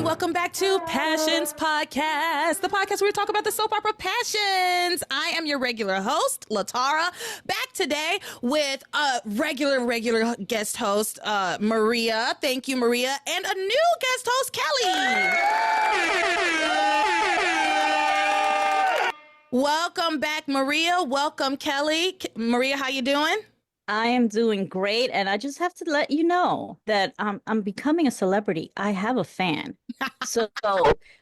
welcome back to Passions Podcast, the podcast where we talk about the soap opera Passions. I am your regular host, Latara, back today with a regular guest host, Maria. Thank you, Maria. And a new guest host, Kelley. Welcome back, Maria. Welcome, Kelley. Maria, how you doing? I am doing great, and I just have to let you know that I'm becoming a celebrity. I have a fan. So,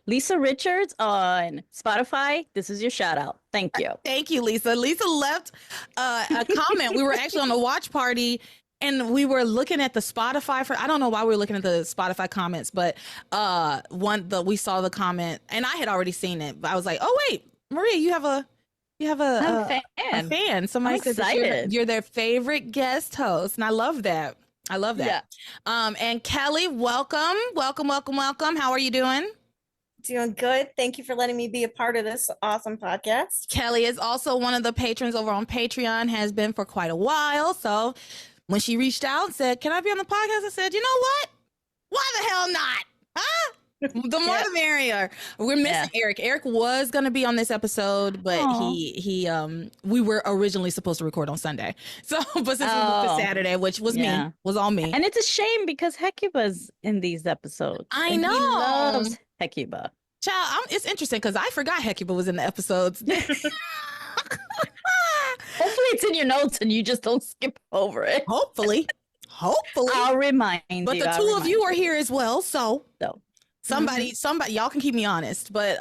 Lisa Richards on Spotify, this is your shout out. Thank you. Thank you, Lisa. Lisa left a comment. We were actually on a watch party, and we were looking at the Spotify I don't know why we were looking at the Spotify comments, but we saw the comment, and I had already seen it. But I was like, oh wait, Maria, you have a fan. Somebody said that you're their favorite guest host, and I love that. Yeah. And Kelley, welcome. How are you doing? Doing good. Thank you for letting me be a part of this awesome podcast. Kelley is also one of the patrons over on Patreon, has been for quite a while. So when she reached out and said, can I be on the podcast? I said, you know what? Why the hell not? Huh? The more the merrier. We're missing Eric. Eric was going to be on this episode, but we were originally supposed to record on Sunday. So, but since we moved to Saturday, which was was all me. And it's a shame because Hecuba's in these episodes. I know. He loves Hecuba. Child, it's interesting because I forgot Hecuba was in the episodes. Hopefully it's in your notes and you just don't skip over it. Hopefully. I'll remind you. But the two of you are here as well, so. Somebody, y'all can keep me honest, but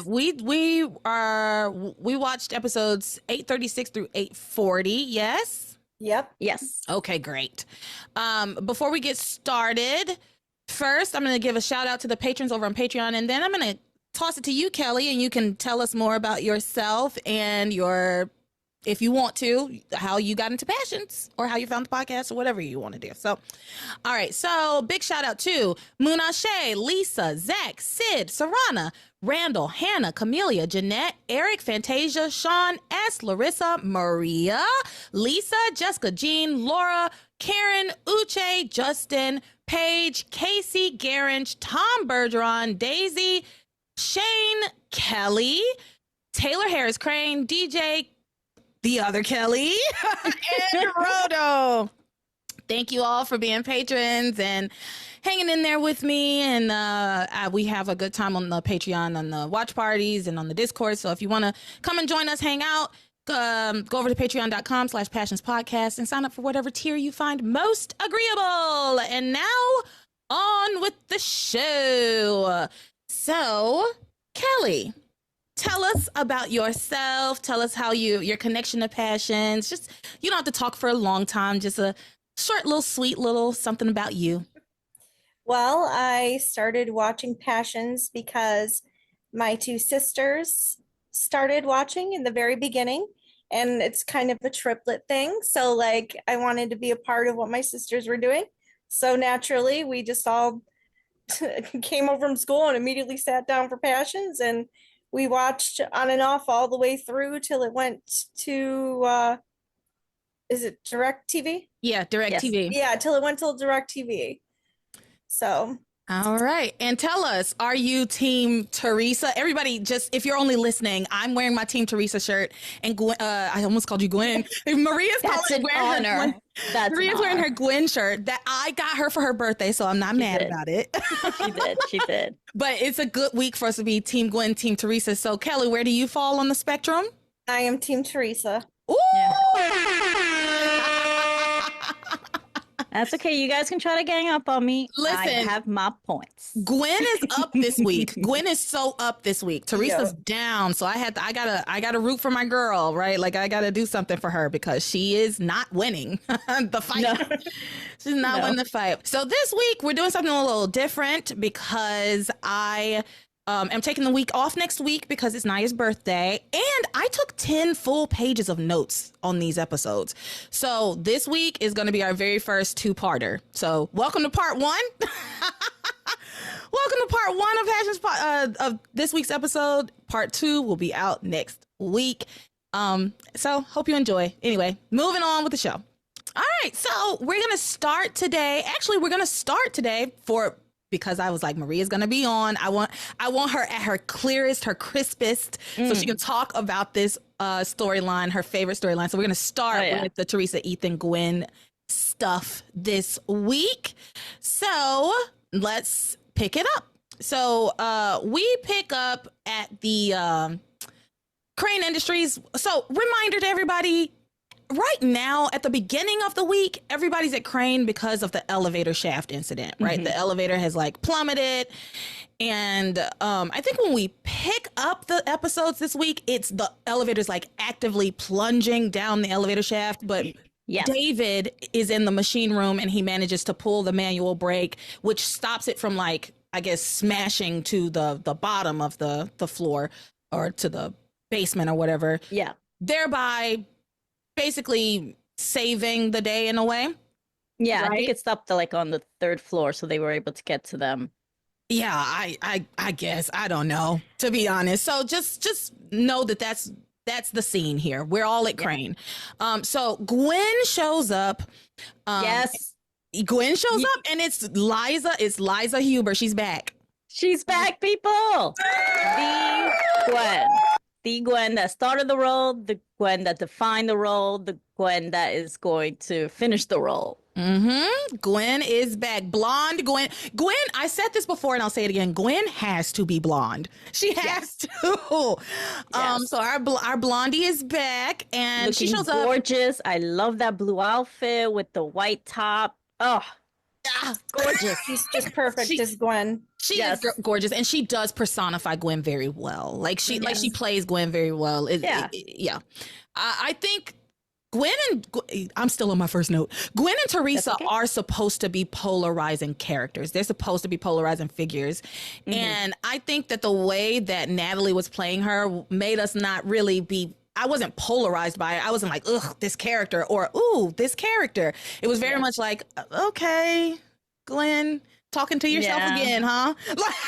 we watched episodes 836 through 840. Yes. Yep. Yes. Okay, great. Before we get started, first I'm going to give a shout out to the patrons over on Patreon, and then I'm going to toss it to you, Kelley, and you can tell us more about yourself and if you want to, how you got into Passions or how you found the podcast or whatever you want to do. So, all right. So big shout out to Munashe, Lisa, Zach, Sid, Sarana, Randall, Hannah, Camelia, Jeanette, Eric, Fantasia, Sean, S, Larissa, Maria, Lisa, Jessica, Jean, Laura, Karen, Uche, Justin, Paige, Casey, Garrinch, Tom Bergeron, Daisy, Shane, Kelley, Taylor Harris Crane, DJ, the other Kelley, and Rodo. Thank you all for being patrons and hanging in there with me. And we have a good time on the Patreon, on the watch parties, and on the Discord. So if you want to come and join us, hang out, go over to patreon.com/passionspodcast and sign up for whatever tier you find most agreeable. And now on with the show. So, Kelley, tell us about yourself. Tell us how your connection to Passions. Just, you don't have to talk for a long time. Just a short little, sweet little something about you. Well, I started watching Passions because my two sisters started watching in the very beginning, and it's kind of a triplet thing. So like, I wanted to be a part of what my sisters were doing. So naturally, we just all came over from school and immediately sat down for Passions, and we watched on and off all the way through till it went to, is it DirecTV? Yeah, DirecTV. Yeah, till it went to DirecTV. So. All right. And tell us, are you Team Theresa? Everybody, just if you're only listening, I'm wearing my Team Theresa shirt. And Gwen, I almost called you Gwen. Maria's wearing her Gwen shirt that I got her for her birthday, so I'm not mad about it. She did. But it's a good week for us to be Team Gwen, Team Theresa. So, Kelley, where do you fall on the spectrum? I am Team Theresa. Ooh! Yeah. That's okay. You guys can try to gang up on me. Listen, I have my points. Gwen is up this week. Gwen is so up this week. Theresa's down, so I gotta root for my girl, right? Like I gotta do something for her because she is not winning the fight. No. She's not winning the fight. So this week we're doing something a little different because I I'm taking the week off next week because it's Naya's birthday, and I took 10 full pages of notes on these episodes. So this week is going to be our very first two-parter. So welcome to part one. Welcome to part one of Passions of this week's episode. Part two will be out next week. So hope you enjoy. Anyway, moving on with the show. All right, so we're going to start today. Actually, we're going to start today for because I was like, Maria's gonna be on. I want her at her clearest, her crispest, so she can talk about this storyline, her favorite storyline. So we're gonna start with the Theresa, Ethan, Gwen stuff this week. So let's pick it up. So we pick up at the Crane Industries. So reminder to everybody, right now at the beginning of the week, everybody's at Crane because of the elevator shaft incident, right? The elevator has like plummeted. And I think when we pick up the episodes this week, it's the elevator's like actively plunging down the elevator shaft. But David is in the machine room and he manages to pull the manual brake, which stops it from like, I guess, smashing to the bottom of the floor or to the basement or whatever. Yeah. Thereby basically saving the day in a way. Yeah, right? I think it stopped like on the 3rd floor, so they were able to get to them. Yeah, I guess. I don't know, to be honest. So just know that that's the scene here. We're all at Crane. So Gwen shows up. Gwen shows up and it's Liza Huber. She's back. She's back, people. The Gwen that started the role, the Gwen that defined the role, the Gwen that is going to finish the role. Gwen is back. Blonde Gwen. Gwen, I said this before and I'll say it again. Gwen has to be blonde. She has to. So our blondie is back and looking she shows gorgeous. Gorgeous. I love that blue outfit with the white top. Oh, gorgeous. She's just perfect as Gwen. She is gorgeous, and she does personify Gwen very well. Like she plays Gwen very well. I think Gwen and I'm still on my first note. Gwen and Theresa are supposed to be polarizing characters. They're supposed to be polarizing figures, and I think that the way that Natalie was playing her made us not really be. I wasn't polarized by it. I wasn't like, ugh, this character or ooh, this character. It was very much like, okay, Glenn, talking to yourself again, huh?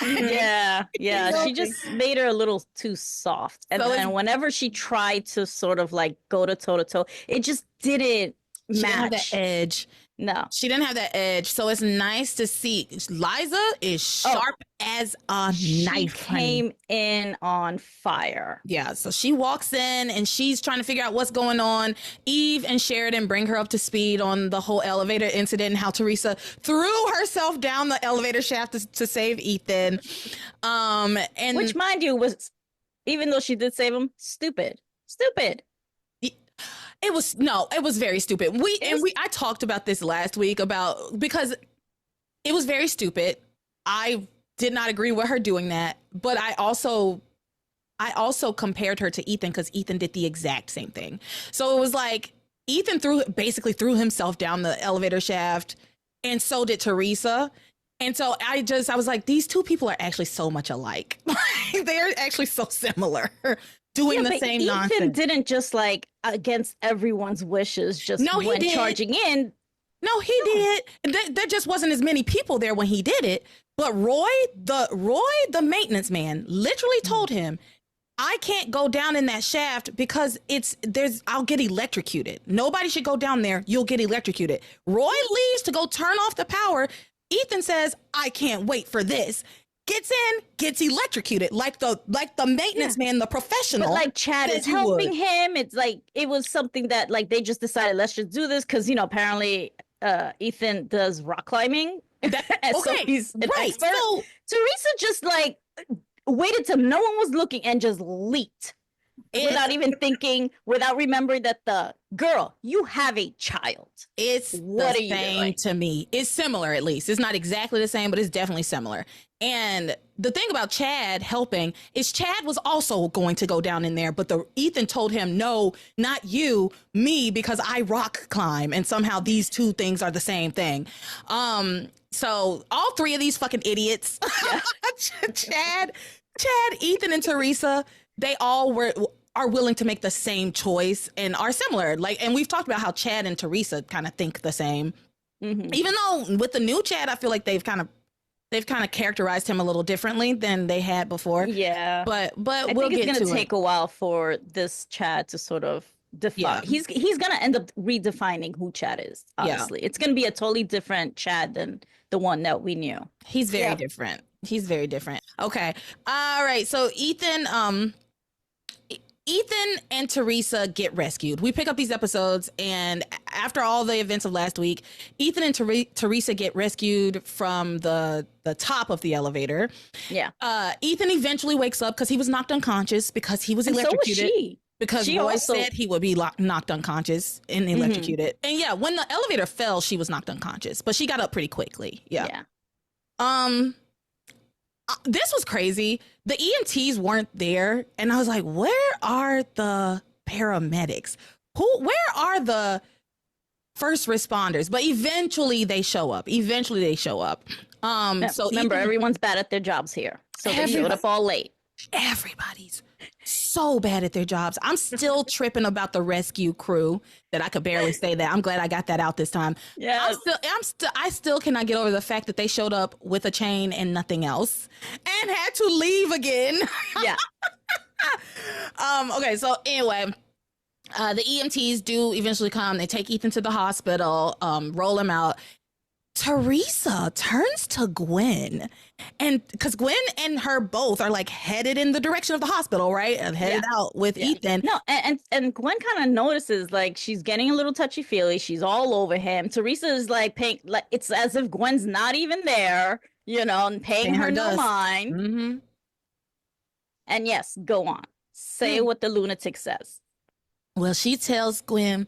She just made her a little too soft. And then whenever she tried to sort of like go to toe to toe, it just didn't match. She didn't have that edge. No. She didn't have that edge. So it's nice to see. Liza is sharp as a knife. She came in on fire. Yeah. So she walks in and she's trying to figure out what's going on. Eve and Sheridan bring her up to speed on the whole elevator incident and how Theresa threw herself down the elevator shaft to save Ethan. And which, mind you, was, even though she did save him, stupid. It was very stupid. I talked about this last week because it was very stupid. I did not agree with her doing that, but I also compared her to Ethan because Ethan did the exact same thing. So it was like Ethan basically threw himself down the elevator shaft, and so did Theresa. And so I was like, these two people are actually so much alike. They're actually so similar. Doing the same nonsense. Ethan didn't just like against everyone's wishes went charging in. No, he did. There just wasn't as many people there when he did it. But Roy, the maintenance man, literally told him, I can't go down in that shaft because I'll get electrocuted. Nobody should go down there. You'll get electrocuted. Roy leaves to go turn off the power. Ethan says, I can't wait for this. Gets in, gets electrocuted like the maintenance man, the professional. But like Chad is helping him. It's like it was something that like they just decided, let's just do this because apparently Ethan does rock climbing. So he's an expert. So Theresa just like waited till no one was looking and just leaped without even thinking, without remembering that you have a child. It's the same to me. It's similar, at least. It's not exactly the same, but it's definitely similar. And the thing about Chad helping is Chad was also going to go down in there, but Ethan told him, no, not you, me, because I rock climb. And somehow these two things are the same thing. So all three of these fucking idiots, Chad, Ethan, and Theresa, they all are willing to make the same choice and are similar. And we've talked about how Chad and Theresa kind of think the same. Even though with the new Chad, I feel like they've kind of characterized him a little differently than they had before. Yeah. But I we'll think get it's to going to take a while for this Chad to sort of Yeah. He's gonna end up redefining who Chad is. Honestly, it's gonna be a totally different Chad than the one that we knew. He's very different. He's very different. Okay. All right. So Ethan and Theresa get rescued. We pick up these episodes, and after all the events of last week, Ethan and Theresa get rescued from the top of the elevator. Yeah. Ethan eventually wakes up because he was knocked unconscious because he was electrocuted. So was she. Because Roy said he would be knocked unconscious and electrocuted. And yeah, when the elevator fell, she was knocked unconscious, but she got up pretty quickly. Yeah. This was crazy. The EMTs weren't there, and I was like, where are the paramedics? Where are the first responders? But eventually they show up. So remember, everyone's bad at their jobs here. So they showed up all late. Everybody's so bad at their jobs. I'm still tripping about the rescue crew that I could barely say that. I'm glad I got that out this time. Yeah. I still cannot get over the fact that they showed up with a chain and nothing else and had to leave again. Yeah. Okay. So anyway, the EMTs do eventually come. They take Ethan to the hospital, roll him out. Theresa turns to Gwen, and because Gwen and her both are like headed in the direction of the hospital, right? And headed out with Ethan. No, and Gwen kind of notices like she's getting a little touchy feely. She's all over him. Teresa is like paying, like it's as if Gwen's not even there, and paying her no mind. Mm-hmm. And yes, go on. Say what the lunatic says. Well, she tells Gwen,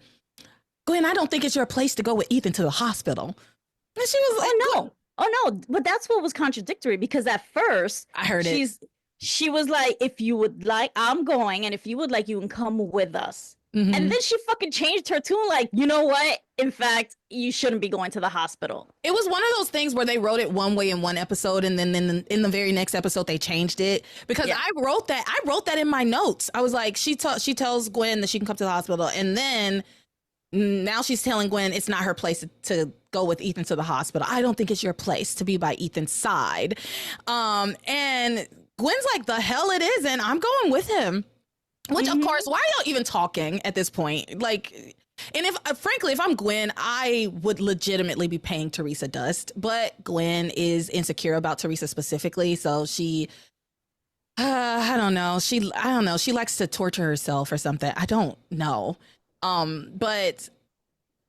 I don't think it's your place to go with Ethan to the hospital. And she was like, oh no, but that's what was contradictory, because at first I heard she was like, if you would like, I'm going, and if you would like, you can come with us. Mm-hmm. And then she fucking changed her tune, like, you know what? In fact, you shouldn't be going to the hospital. It was one of those things where they wrote it one way in one episode, and then in the very next episode they changed it, because I wrote that in my notes. I was like, she tells Gwen that she can come to the hospital, and then now she's telling Gwen it's not her place to go with Ethan to the hospital. I don't think it's your place to be by Ethan's side. And Gwen's like, the hell it isn't. I'm going with him. Which, of course, why are y'all even talking at this point? Like, and frankly, if I'm Gwen, I would legitimately be paying Theresa dust. But Gwen is insecure about Theresa specifically, so she, I don't know. She likes to torture herself or something. I don't know. But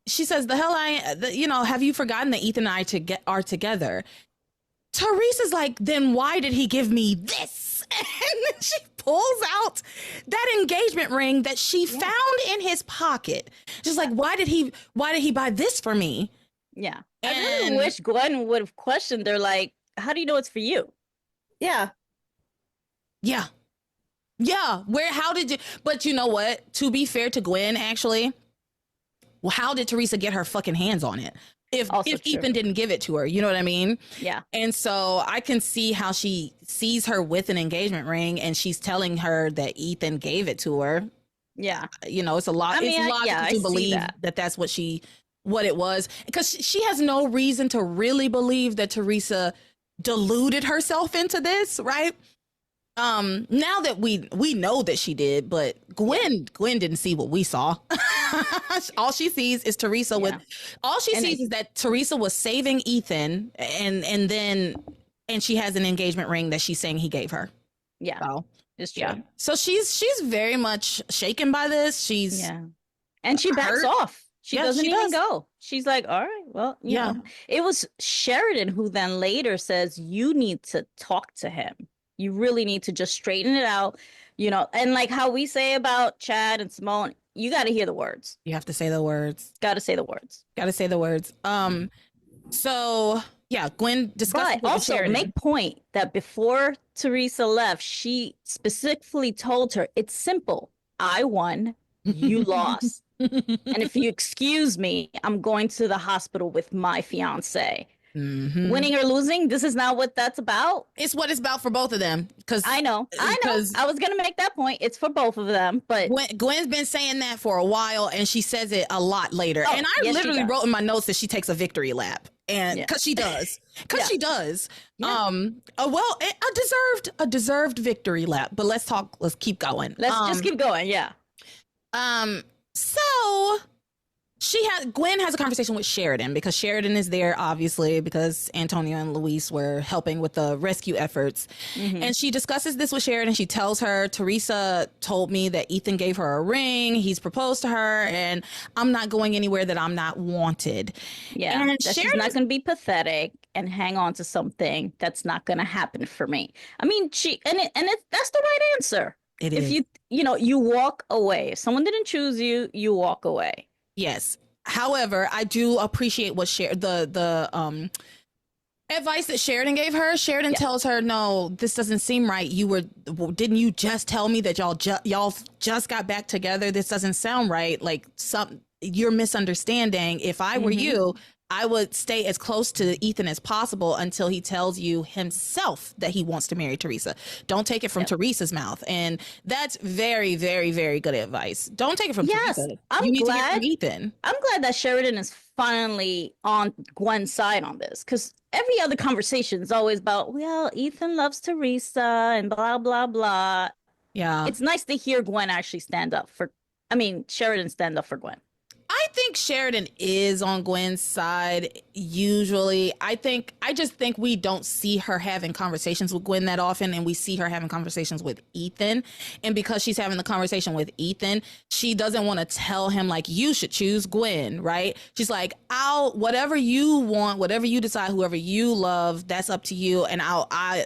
she says, have you forgotten that Ethan and I are together? Teresa's like, then why did he give me this? And then she pulls out that engagement ring that she found in his pocket. Just like, why did he buy this for me? Yeah. I really wish Gwen would have questioned her, like, how do you know it's for you? Yeah. Yeah. How did you, but you know what? To be fair to Gwen, actually, well, how did Theresa get her fucking hands on it? If Ethan didn't give it to her, you know what I mean? Yeah. And so I can see how she sees her with an engagement ring and she's telling her that Ethan gave it to her. Yeah. It's a lot. It's logical to believe that that's what it was, because she has no reason to really believe that Theresa deluded herself into this, right? Now that we know that she did, but Gwen didn't see what we saw. All she sees is Theresa is that Theresa was saving Ethan, and she has an engagement ring that she's saying he gave her. Yeah. So, it's true. Yeah. So she's very much shaken by this. And she backs off. She doesn't even go. She's like, all right, well, you know. It was Sheridan who then later says, you need to talk to him. You really need to just straighten it out, and like how we say about Chad and Simone, you got to hear the words. You have to say the words. Got to say the words. So yeah, Gwen discussed. But also make point that before Theresa left, she specifically told her, it's simple. I won, you lost. And if you excuse me, I'm going to the hospital with my fiance. Mm-hmm. Winning or losing, this is not what that's about. It's what it's about for both of them. Because I know. I was gonna make that point. It's for both of them, but Gwen's been saying that for a while, and she says it a lot later. And I literally wrote in my notes that she takes a victory lap, and because she does, she does. Yeah. A deserved victory lap. But let's keep going. Let's just keep going. Yeah. So Gwen has a conversation with Sheridan because Sheridan is there, obviously, because Antonio and Luis were helping with the rescue efforts. And she discusses this with Sheridan. She tells her, Theresa told me that Ethan gave her a ring. He's proposed to her, and I'm not going anywhere that I'm not wanted. Yeah, And that she's not going to be pathetic and hang on to something that's not going to happen for me. I mean, that's the right answer. It if is. you walk away. If someone didn't choose you, you walk away. Yes. However, I do appreciate what the advice that Sheridan gave her. Sheridan tells her, "No, this doesn't seem right. Didn't you just tell me that y'all just got back together? This doesn't sound right. Like you're misunderstanding. If I were you, I would stay as close to Ethan as possible until he tells you himself that he wants to marry Theresa. Don't take it from Theresa's mouth." And that's very, very, very good advice. Don't take it from Theresa. You need to hear from Ethan. I'm glad that Sheridan is finally on Gwen's side on this, because every other conversation is always about, well, Ethan loves Theresa and blah, blah, blah. Yeah. It's nice to hear Sheridan stand up for Gwen. I think Sheridan is on Gwen's side usually. I just think we don't see her having conversations with Gwen that often, and we see her having conversations with Ethan. And because she's having the conversation with Ethan, she doesn't want to tell him, like, you should choose Gwen, right? She's like, whatever you want, whatever you decide, whoever you love, that's up to you, and I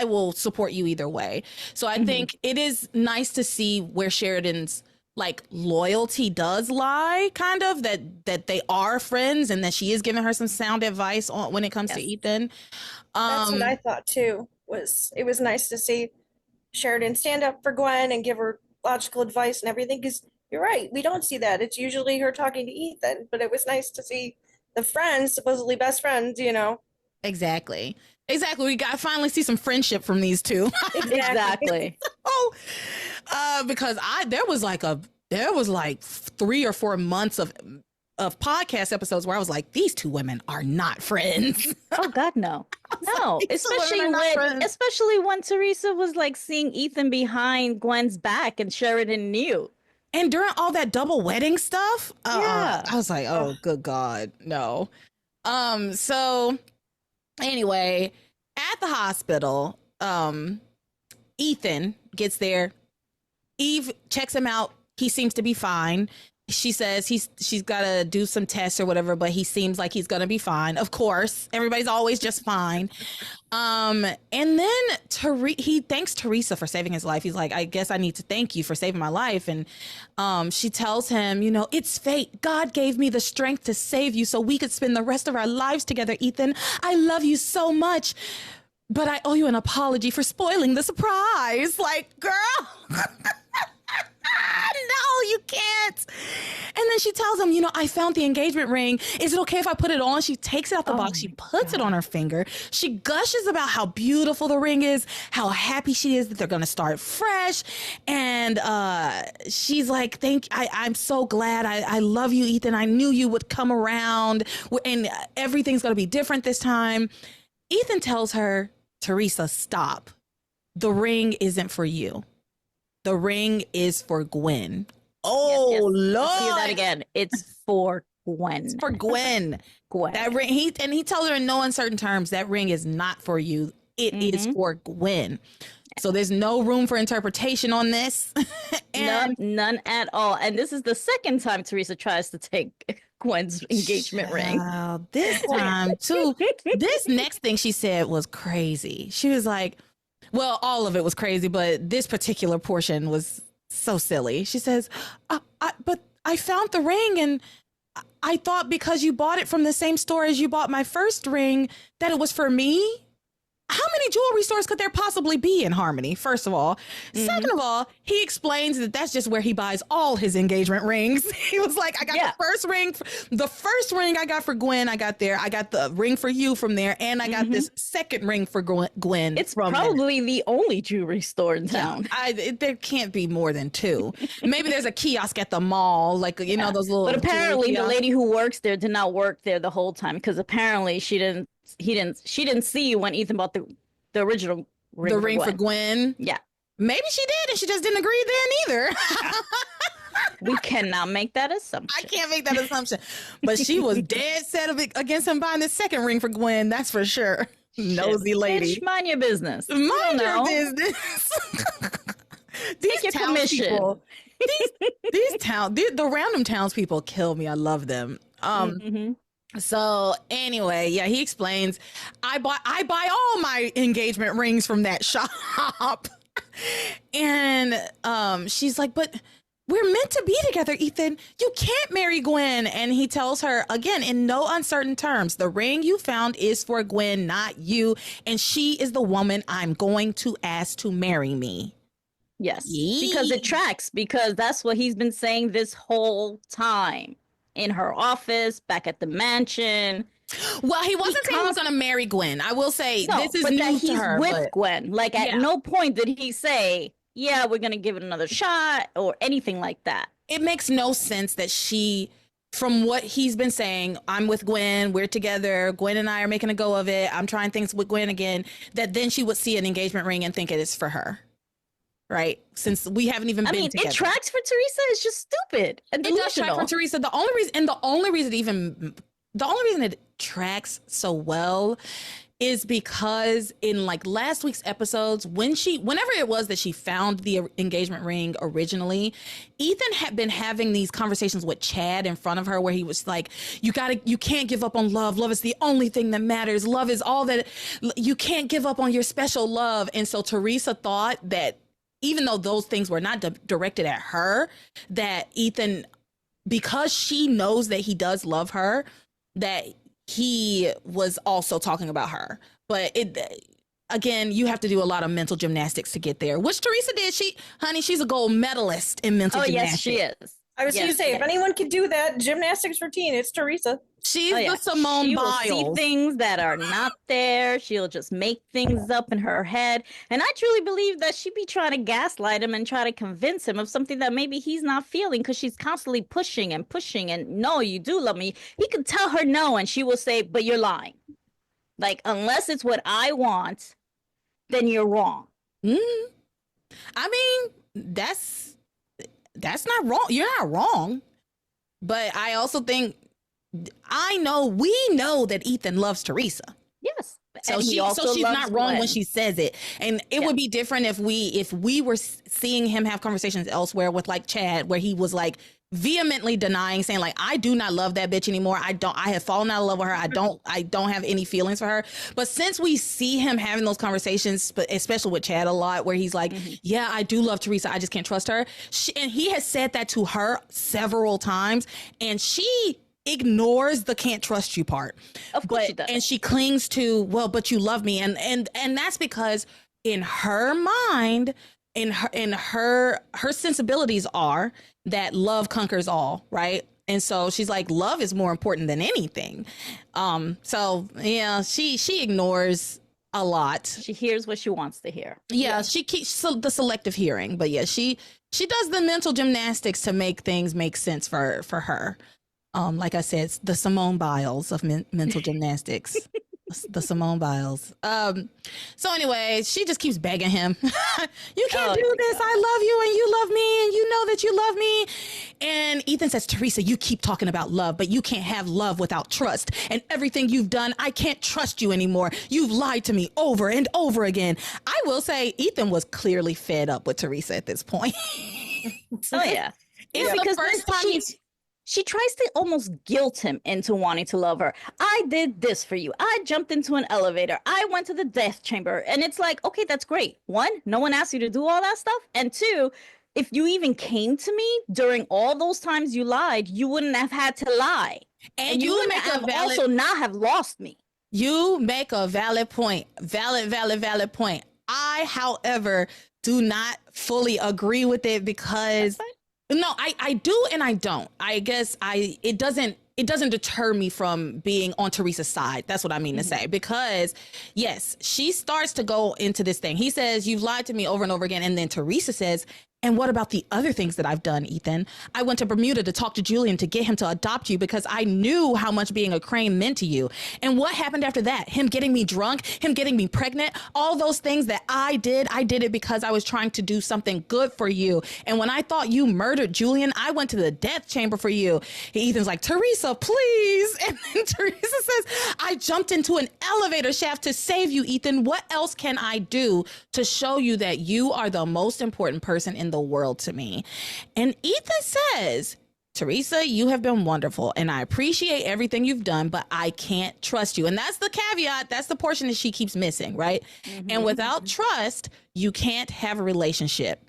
will support you either way. So I think it is nice to see where Sheridan's loyalty does lie, kind of, that they are friends and that she is giving her some sound advice when it comes to Ethan. That's what I thought too. It was nice to see Sheridan stand up for Gwen and give her logical advice and everything, because you're right, we don't see that. It's usually her talking to Ethan, but it was nice to see the friends, supposedly best friends, Exactly. We finally see some friendship from these two. Exactly. Because there was like 3 or 4 months of podcast episodes where I was like, these two women are not friends. Oh God, no. Especially when Theresa was seeing Ethan behind Gwen's back and Sheridan knew. And during all that double wedding stuff, I was like, oh, good God, no. So anyway, at the hospital, Ethan gets there. Eve checks him out. He seems to be fine. She says she's got to do some tests or whatever, but he seems like he's going to be fine. Of course, everybody's always just fine. And then he thanks Theresa for saving his life. He's like, I guess I need to thank you for saving my life. And she tells him, it's fate. God gave me the strength to save you so we could spend the rest of our lives together, Ethan. I love you so much, but I owe you an apology for spoiling the surprise. Like, girl. No, you can't. And then she tells him, I found the engagement ring. Is it okay if I put it on? She takes it out the box. She puts it on her finger. She gushes about how beautiful the ring is, how happy she is that they're going to start fresh. And she's like, I'm so glad. I love you, Ethan. I knew you would come around and everything's going to be different this time. Ethan tells her, Theresa, stop. The ring isn't for you. The ring is for Gwen. Oh, yes. Lord. I'll see that again. It's for Gwen. It's for Gwen. That ring, he tells her in no uncertain terms, that ring is not for you. It is for Gwen. So there's no room for interpretation on this. None at all. And this is the second time Theresa tries to take Gwen's engagement ring. This time, too. This next thing she said was crazy. She was like, well, all of it was crazy, but this particular portion was so silly. She says, but I found the ring and I thought because you bought it from the same store as you bought my first ring that it was for me. How many jewelry stores could there possibly be in Harmony, first of all? Second of all, he explains that that's just where he buys all his engagement rings. He was like, I got the first ring I got for Gwen, I got there. I got the ring for you from there, and I got this second ring for Gwen. It's probably the only jewelry store in town. There can't be more than 2. Maybe there's a kiosk at the mall, those little. But apparently the lady who works there did not work there the whole time, because apparently she didn't see you when Ethan bought the original ring. The ring for Gwen. Yeah. Maybe she did, and she just didn't agree then either. We cannot make that I assumption. can't make that assumption. But she was dead set against him buying the second ring for Gwen. That's for sure. Nosy lady. Bitch, mind your business. Mind your know. business. Take your commission. The random townspeople kill me. I love them. So anyway, yeah, he explains, I buy all my engagement rings from that shop. And she's like, but we're meant to be together, Ethan. You can't marry Gwen. And he tells her, again, in no uncertain terms, the ring you found is for Gwen, not you. And she is the woman I'm going to ask to marry me. Yes, because it tracks, because that's what he's been saying this whole time. In her office, back at the mansion. Well, he wasn't saying he was going to marry Gwen. I will say this is new to her. With Gwen. Like, at no point did he say, yeah, we're going to give it another shot or anything like that. It makes no sense that from what he's been saying, I'm with Gwen, we're together, Gwen and I are making a go of it, I'm trying things with Gwen again, that then she would see an engagement ring and think it is for her. Right? Since we haven't even been together. It tracks for Theresa. It's just stupid and delusional. It does track for Theresa. The only reason it tracks so well is because in like last week's episodes, whenever it was that she found the engagement ring originally, Ethan had been having these conversations with Chad in front of her where he was like, you can't give up on love. Love is the only thing that matters. Love is all that, you can't give up on your special love. And so Theresa thought that even though those things were not directed at her, that Ethan, because she knows that he does love her, that he was also talking about her. But again, you have to do a lot of mental gymnastics to get there, which Theresa did. She's a gold medalist in mental gymnastics. Oh, yes, she is. I was going to say, if anyone could do that gymnastics routine, it's Theresa. She's the Simone Biles. She will see things that are not there. She'll just make things up in her head. And I truly believe that she'd be trying to gaslight him and try to convince him of something that maybe he's not feeling, because she's constantly pushing and pushing. And no, you do love me. He could tell her no, and she will say, but you're lying. Like, unless it's what I want, then you're wrong. I mean, that's not wrong. You're not wrong. But I also think we know that Ethan loves Theresa. Yes. So she's not wrong when she says it. And it would be different if we were seeing him have conversations elsewhere with like Chad, where he was like vehemently denying, saying like, I do not love that bitch anymore. I have fallen out of love with her. I don't have any feelings for her. But since we see him having those conversations, but especially with Chad a lot, where he's like, yeah, I do love Theresa, I just can't trust her. And he has said that to her several times, and she ignores the can't trust you part. Of course she does. And she clings to, well, but you love me. And that's because in her mind, in her sensibilities are that love conquers all, right? And so she's like, love is more important than anything. So yeah, she ignores a lot. She hears what she wants to hear. Yeah, she keeps the selective hearing, but yeah, she does the mental gymnastics to make things make sense for her. Like I said, it's the Simone Biles of mental gymnastics. The Simone Biles. So anyway, she just keeps begging him. You can't do this. I love you and you love me and you know that you love me. And Ethan says, Theresa, you keep talking about love, but you can't have love without trust. And everything you've done, I can't trust you anymore. You've lied to me over and over again. I will say Ethan was clearly fed up with Theresa at this point. Oh yeah. It's the first time she tries to almost guilt him into wanting to love her. I did this for you. I jumped into an elevator. I went to the death chamber. And it's like, okay, that's great. One, no one asked you to do all that stuff. And two, if you even came to me during all those times you lied, you wouldn't have had to lie. And you wouldn't have also not have lost me. You make a valid point. Valid point. I, however, do not fully agree with it because... No, I do and I don't. I guess it doesn't deter me from being on Theresa's side. That's what I mean to say. Because yes, she starts to go into this thing. He says, you've lied to me over and over again. And then Theresa says, And what about the other things that I've done, Ethan? I went to Bermuda to talk to Julian to get him to adopt you because I knew how much being a crane meant to you. And what happened after that? Him getting me drunk, him getting me pregnant, all those things that I did it because I was trying to do something good for you. And when I thought you murdered Julian, I went to the death chamber for you. Ethan's like, Theresa, please. And then Theresa says, I jumped into an elevator shaft to save you, Ethan. What else can I do to show you that you are the most important person in the world to me? And Ethan says, Theresa, you have been wonderful and I appreciate everything you've done, but I can't trust you. And that's the caveat. That's the portion that she keeps missing, right? And without trust, you can't have a relationship.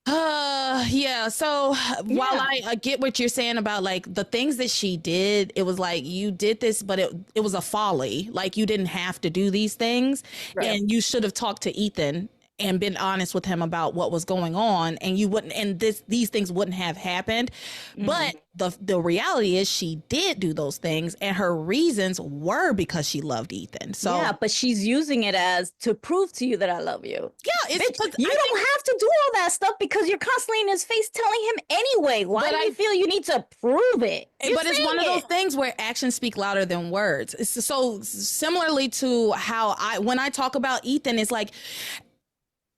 Yeah. So while I get what you're saying about like the things that she did, it was like you did this, but it was a folly. Like you didn't have to do these things, and you should have talked to Ethan and been honest with him about what was going on, and you wouldn't, and these things wouldn't have happened. But the reality is she did do those things, and her reasons were because she loved Ethan. So yeah, but she's using it as to prove to you that I love you. Yeah, it's you don't have to do all that stuff because you're constantly in his face telling him anyway. Why do you feel you need to prove it? But it's one of those things where actions speak louder than words. It's so similarly to how when I talk about Ethan, it's like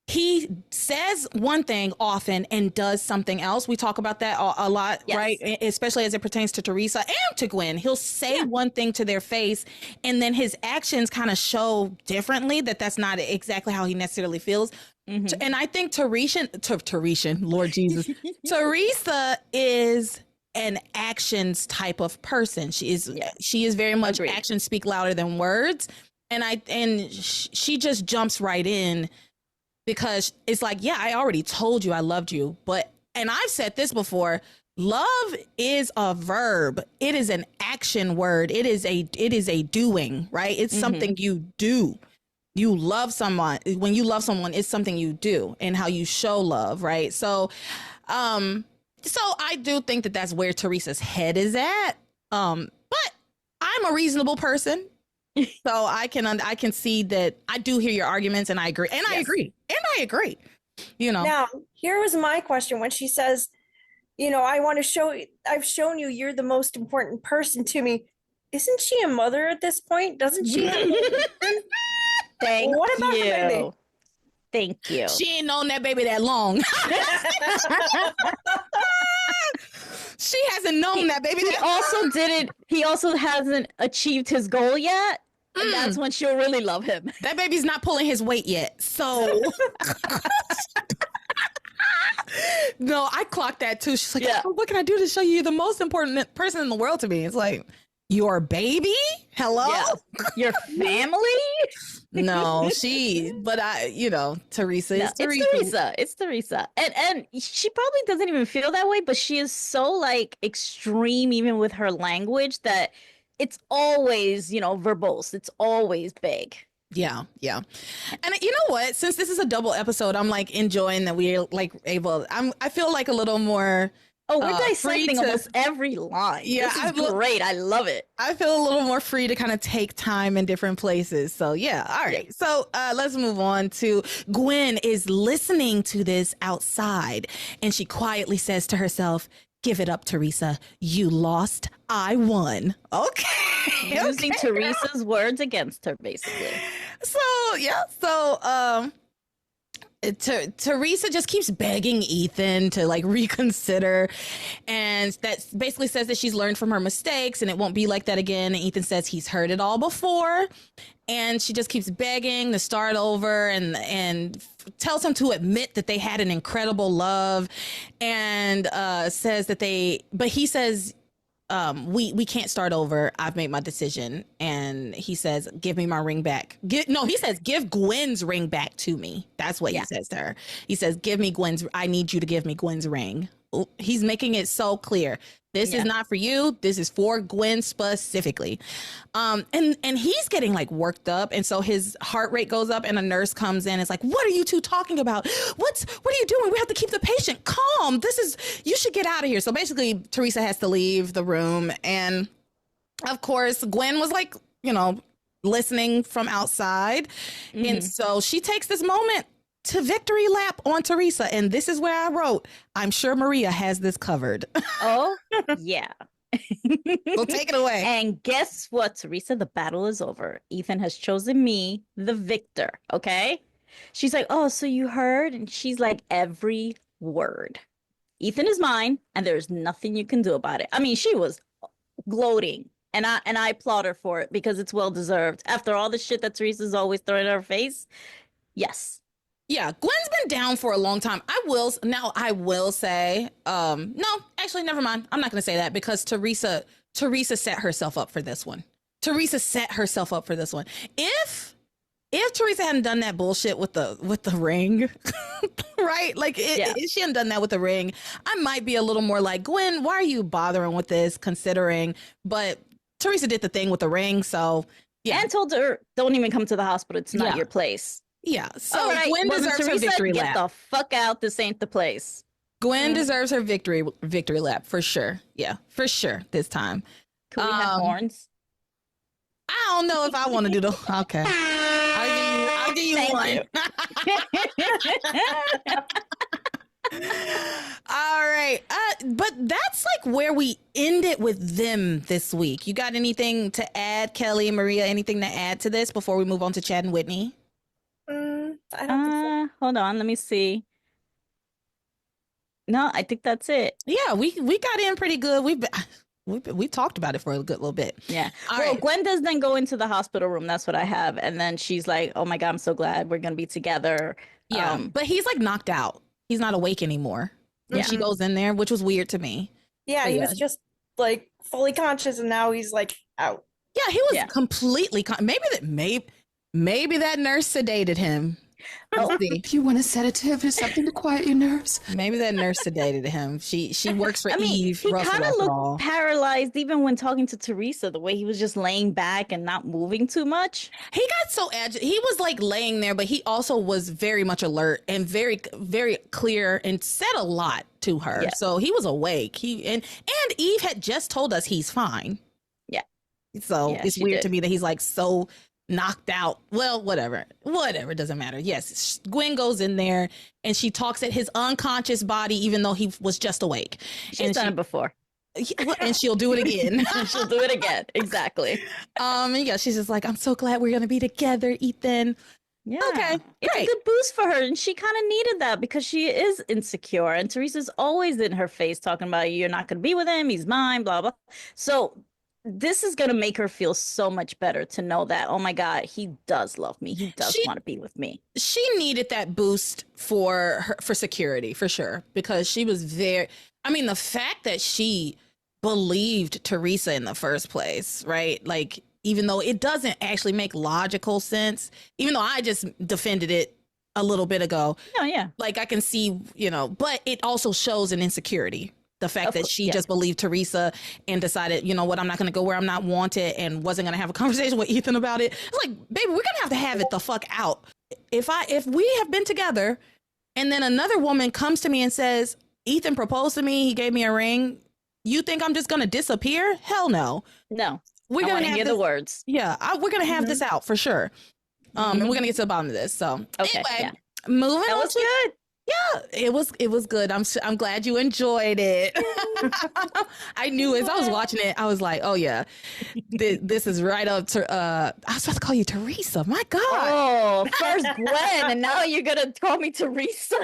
he says one thing often and does something else. We talk about that a lot, right? Especially as it pertains to Theresa and to Gwen. He'll say one thing to their face, and then his actions kind of show differently that that's not exactly how he necessarily feels. And I think Theresa, Lord Jesus, Theresa is an actions type of person. She is very much actions speak louder than words. And she just jumps right in, because it's like, yeah, I already told you I loved you. And I've said this before, love is a verb. It is an action word. It is a doing, right? It's something you do. You love someone. When you love someone, it's something you do and how you show love, right? So I do think that that's where Theresa's head is at. But I'm a reasonable person. So I can see that. I do hear your arguments, and I agree. And I agree. You know. Now, here was my question when she says, I've shown you you're the most important person to me. Isn't she a mother at this point? Doesn't she? Thank what about you. the baby? Thank you. She ain't known that baby that long. She hasn't known that baby. He also hasn't achieved his goal yet. And that's when she'll really love him. That baby's not pulling his weight yet. So no, I clocked that too. She's like, oh, what can I do to show you you're the most important person in the world to me? It's like, your baby? Hello? Yeah. Your family? No, Theresa is Theresa. It's Theresa. And she probably doesn't even feel that way, but she is so like extreme even with her language that it's always, verbose. It's always big. Yeah. And you know what? Since this is a double episode, I'm like enjoying that we're like able. I feel like a little more. Oh, we're dissecting almost every line. Yeah, this is great. I love it. I feel a little more free to kind of take time in different places. So yeah, all right. Yeah. So let's move on to Gwen is listening to this outside, and she quietly says to herself, "Give it up, Theresa. You lost. I won." Okay. Using Theresa's words against her, basically. Theresa just keeps begging Ethan to like reconsider, and that basically says that she's learned from her mistakes and it won't be like that again. And Ethan says he's heard it all before, and she just keeps begging to start over and tells him to admit that they had an incredible love, and says that he says, we can't start over. I've made my decision. And he says, give me my ring back. He says, give Gwen's ring back to me. That's what he says to her. He says, I need you to give me Gwen's ring. He's making it so clear. This is not for you. This is for Gwen specifically. And he's getting like worked up. And so his heart rate goes up, and a nurse comes in. It's like, what are you two talking about? What are you doing? We have to keep the patient calm. You should get out of here. So basically Theresa has to leave the room. And of course, Gwen was like, listening from outside. And so she takes this moment to victory lap on Theresa. And this is where I wrote, I'm sure Maria has this covered. Oh, yeah. So take it away. And guess what, Theresa? The battle is over. Ethan has chosen me, the victor. Okay. She's like, oh, so you heard? And she's like, every word. Ethan is mine, and there's nothing you can do about it. I mean, she was gloating, and I applaud her for it because it's well deserved. After all the shit that Theresa's always throwing in her face, yes. Yeah, Gwen's been down for a long time. I will say, no, actually, never mind. I'm not going to say that because Theresa set herself up for this one. Theresa set herself up for this one. If Theresa hadn't done that bullshit with the ring, right? Like, if she hadn't done that with the ring, I might be a little more like, Gwen, why are you bothering with this, considering? But Theresa did the thing with the ring, so yeah. And told her, don't even come to the hospital. It's not your place. Yeah, so all right, Gwen deserves Theresa, her victory lap. Get the fuck out. This ain't the place. Gwen deserves her victory lap for sure. Yeah, for sure this time. Can we have horns? I don't know if I want to do the. Okay, I'll give you Thank one. All right, but that's like where we end it with them this week. You got anything to add, Kelly, Maria? Anything to add to this before we move on to Chad and Whitney? I don't think so. Hold on, let me see. No, I think that's it. Yeah, we got in pretty good. We've talked about it for a good little bit. Yeah. All well, right. Gwen does then go into the hospital room. That's what I have. And then she's like, oh my God, I'm so glad we're going to be together. Yeah. But he's like knocked out. He's not awake anymore. And she goes in there, which was weird to me. Yeah, he was just like fully conscious and now he's like out. Yeah, he was completely maybe that nurse sedated him. If you want a sedative or something to quiet your nerves. Maybe that nurse sedated him. She works for Eve. He Russell kind of after all. looked paralyzed even when talking to Theresa, the way he was just laying back and not moving too much. He got so agitated. He was like laying there, but he also was very much alert and very, very clear and said a lot to her. Yeah. So he was awake. And Eve had just told us he's fine. Yeah. So it's weird to me that he's like so knocked out. Well, whatever, doesn't matter. Yes, Gwen goes in there and she talks at his unconscious body, even though he was just awake. She's done it before. And she'll do it again. She'll do it again. Exactly. Yeah, she's just like, I'm so glad we're gonna be together, Ethan. Yeah. Okay, it's great. a good boost for her, and she kind of needed that because she is insecure, and Teresa's always in her face talking about you're not going to be with him, he's mine, blah blah. So this is going to make her feel so much better to know that, oh my God, he does love me. He does want to be with me. She needed that boost for security, for sure, because she was the fact that she believed Theresa in the first place, right? Like, even though it doesn't actually make logical sense, even though I just defended it a little bit ago. Oh, yeah. Like, I can see, but it also shows an insecurity. The fact that she just believed Theresa and decided, you know what, I'm not going to go where I'm not wanted and wasn't going to have a conversation with Ethan about it. It's like, baby, we're going to have it the fuck out. If we have been together and then another woman comes to me and says, Ethan proposed to me, he gave me a ring, you think I'm just going to disappear? Hell no. No. We're going to hear the words. Yeah, we're going to have this out for sure. And we're going to get to the bottom of this. So anyway, moving on. That was good. Yeah, it was good. I'm glad you enjoyed it. I knew as I was watching it, I was like, oh yeah, this is right up to. I was about to call you Theresa. My God. Oh, first Gwen, and now you're gonna call me Theresa.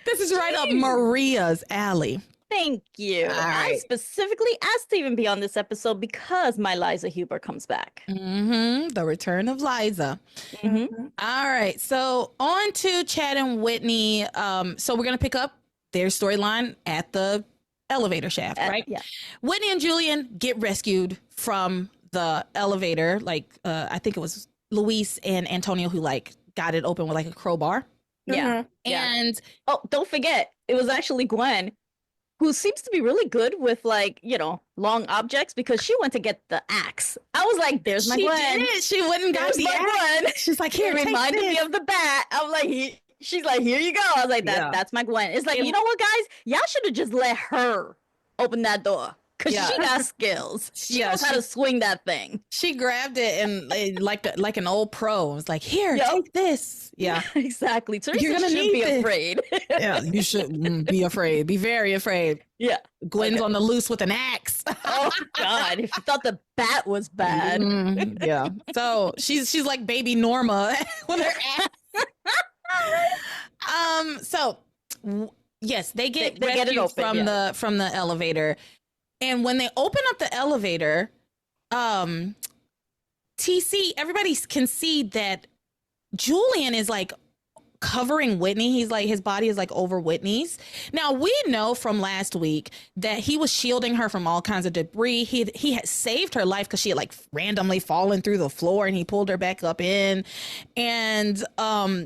This is right up Maria's alley. Thank you. Right. I specifically asked to even be on this episode because my Liza Huber comes back. The return of Liza. All right. So on to Chad and Whitney. So we're going to pick up their storyline at the elevator shaft, right? Yeah. Whitney and Julian get rescued from the elevator. Like, I think it was Luis and Antonio who like got it open with like a crowbar. Yeah. And oh, don't forget, it was actually Gwen, who seems to be really good with like, long objects because she went to get the axe. I was like, there's my Gwen. Did. She went and got the axe. Gwen. She's like, here, it reminded me of the bat. I'm like, she's like, here you go. I was like, that's my Gwen. It's like, you know what, guys? Y'all should have just let her open that door. because Yeah. she got skills. She Yeah, knows how to swing that thing. She grabbed it and like an old pro. It was like, here, Yep. take this. Yeah. Exactly. Teresa You're gonna should need be this. afraid. Yeah. You should be afraid. Be very afraid. Yeah. Gwen's on the loose with an axe. Oh God! If you thought the bat was bad, Yeah. So she's like baby Norma with her axe. So yes, they get They get it rescued open, from the elevator. And when they open up the elevator, TC, everybody can see that Julian is like covering Whitney. He's like, his body is like over Whitney's. Now we know from last week that he was shielding her from all kinds of debris. He had saved her life because she had like randomly fallen through the floor and he pulled her back up in. And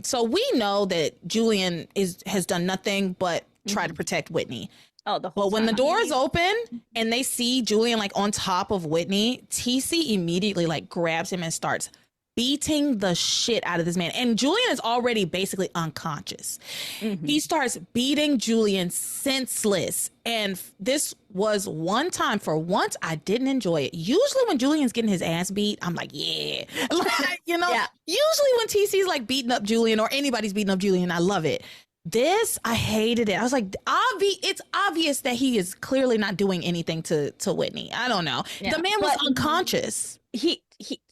so we know that Julian has done nothing but try to protect Whitney. oh, the whole But when the time. doors open and they see Julian like on top of Whitney, TC immediately like grabs him and starts beating the shit out of this man. And Julian is already basically unconscious. He starts beating Julian senseless. And this was one time, for once, I didn't enjoy it. Usually when Julian's getting his ass beat, I'm like, yeah. Like, you know, Yeah. usually when TC's like beating up Julian or anybody's beating up Julian, I love it. This, I hated it. I was like, it's obvious that he is clearly not doing anything to Whitney. I don't know. Yeah. The man was But- unconscious.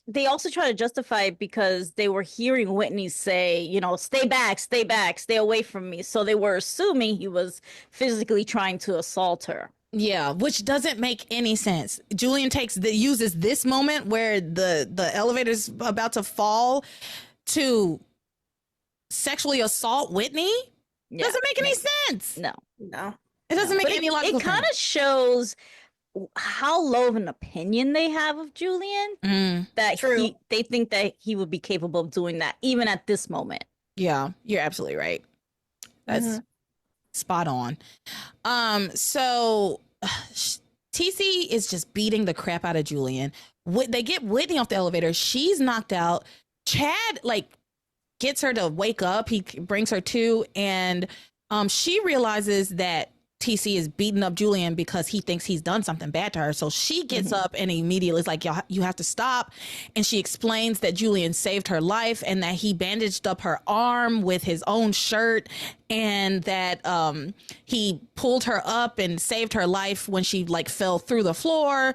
They also try to justify it because they were hearing Whitney say, you know, stay back, stay away from me. So they were assuming he was physically trying to assault her. Yeah, which doesn't make any sense. Julian uses this moment where the elevator's about to fall to sexually assault Whitney. Yeah. Doesn't make any sense. No. No. It doesn't make But any logical it kind of shows how low of an opinion they have of Julian, that True. they think that he would be capable of doing that even at this moment. Yeah, you're absolutely right. That's spot on. So TC is just beating the crap out of Julian. They get Whitney off the elevator. She's knocked out. Chad like gets her to wake up. He brings her to, and she realizes that TC is beating up Julian because he thinks he's done something bad to her. So she gets up and immediately is like, you have to stop. And she explains that Julian saved her life and that he bandaged up her arm with his own shirt, and that he pulled her up and saved her life when she like fell through the floor.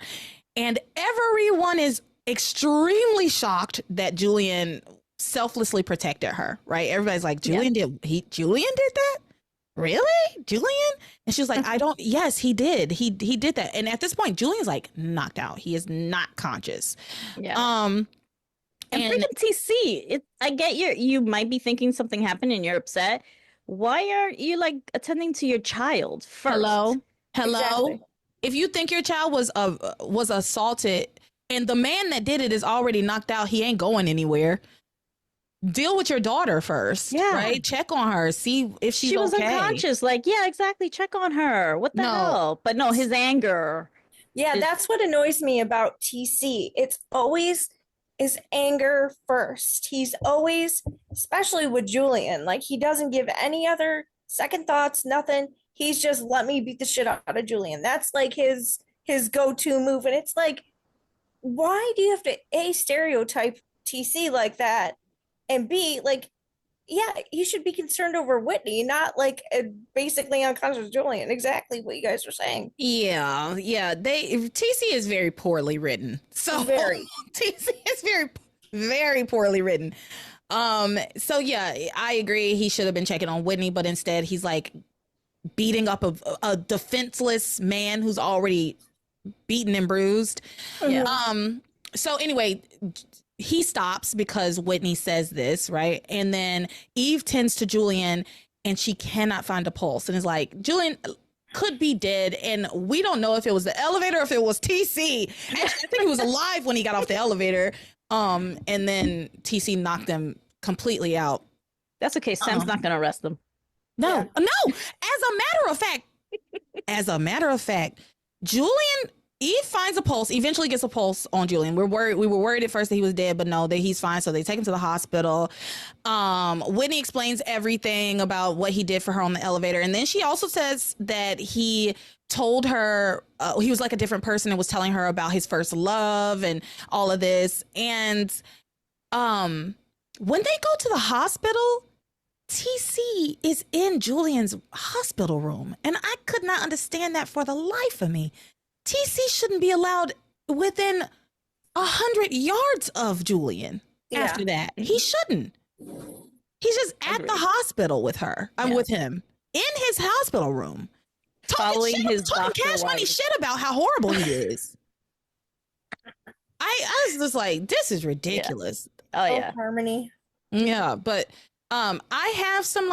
And everyone is extremely shocked that Julian selflessly protected her, right? Everybody's like, Julian did that? Really? Julian? And she was like, yes, he did. He did that. And at this point, Julian's like knocked out. He is not conscious. Yeah. And freaking TC, I get you might be thinking something happened and you're upset. Why are you like attending to your child first? hello. Exactly. If you think your child was assaulted and the man that did it is already knocked out, he ain't going anywhere. Deal with your daughter first, right? Check on her, see if she's She was okay. unconscious. Like, yeah, exactly. Check on her. What the No. hell? But no, his anger. Yeah, that's what annoys me about TC. It's always his anger first. He's always, especially with Julian, like he doesn't give any other second thoughts, nothing. He's just let me beat the shit out of Julian. That's like his go-to move. And it's like, why do you have to A, stereotype TC like that? And B, like, yeah, you should be concerned over Whitney, not like a basically unconscious Julian. Exactly what you guys were saying. Yeah. TC is very poorly written. So Very. TC is very, very poorly written. So yeah, I agree. He should have been checking on Whitney, but instead he's like beating up a defenseless man who's already beaten and bruised. Yeah. So anyway, he stops because Whitney says this, right? And then Eve tends to Julian and she cannot find a pulse and is like, Julian could be dead. And we don't know if it was the elevator or if it was TC. Actually, I think he was alive when he got off the elevator. And then TC knocked him completely out. That's okay. Sam's not going to arrest them. No. As a matter of fact, Julian Eve finds a pulse, eventually gets a pulse on Julian. We were worried at first that he was dead, but no, that he's fine. So they take him to the hospital. Whitney explains everything about what he did for her on the elevator. And then she also says that he told her he was like a different person and was telling her about his first love and all of this. And when they go to the hospital, TC is in Julian's hospital room. And I could not understand that for the life of me. TC shouldn't be allowed within 100 yards of Julian after that. He shouldn't. He's just at the hospital with her. I'm with him in his hospital room. Talking cash money shit about how horrible he is. I was just like, this is ridiculous. Yeah. Oh, yeah. Harmony. Yeah, but I have some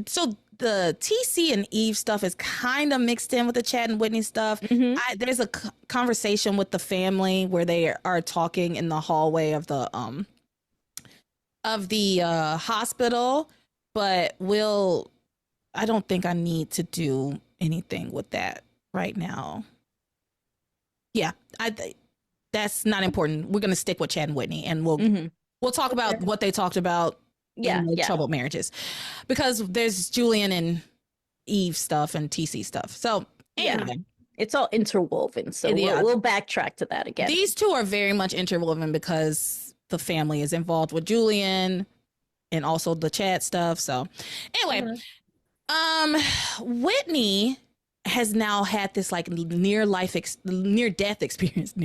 so the TC and Eve stuff is kind of mixed in with the Chad and Whitney stuff. There's a conversation with the family where they are talking in the hallway of the hospital, but I don't think I need to do anything with that right now. Yeah, that's not important. We're gonna stick with Chad and Whitney, and we'll talk about what they talked about. Troubled marriages, because there's Julian and Eve stuff and TC stuff. So anyway, it's all interwoven. So we'll backtrack to that again. These two are very much interwoven because the family is involved with Julian and also the Chad stuff. So anyway, Whitney has now had this like near death experience.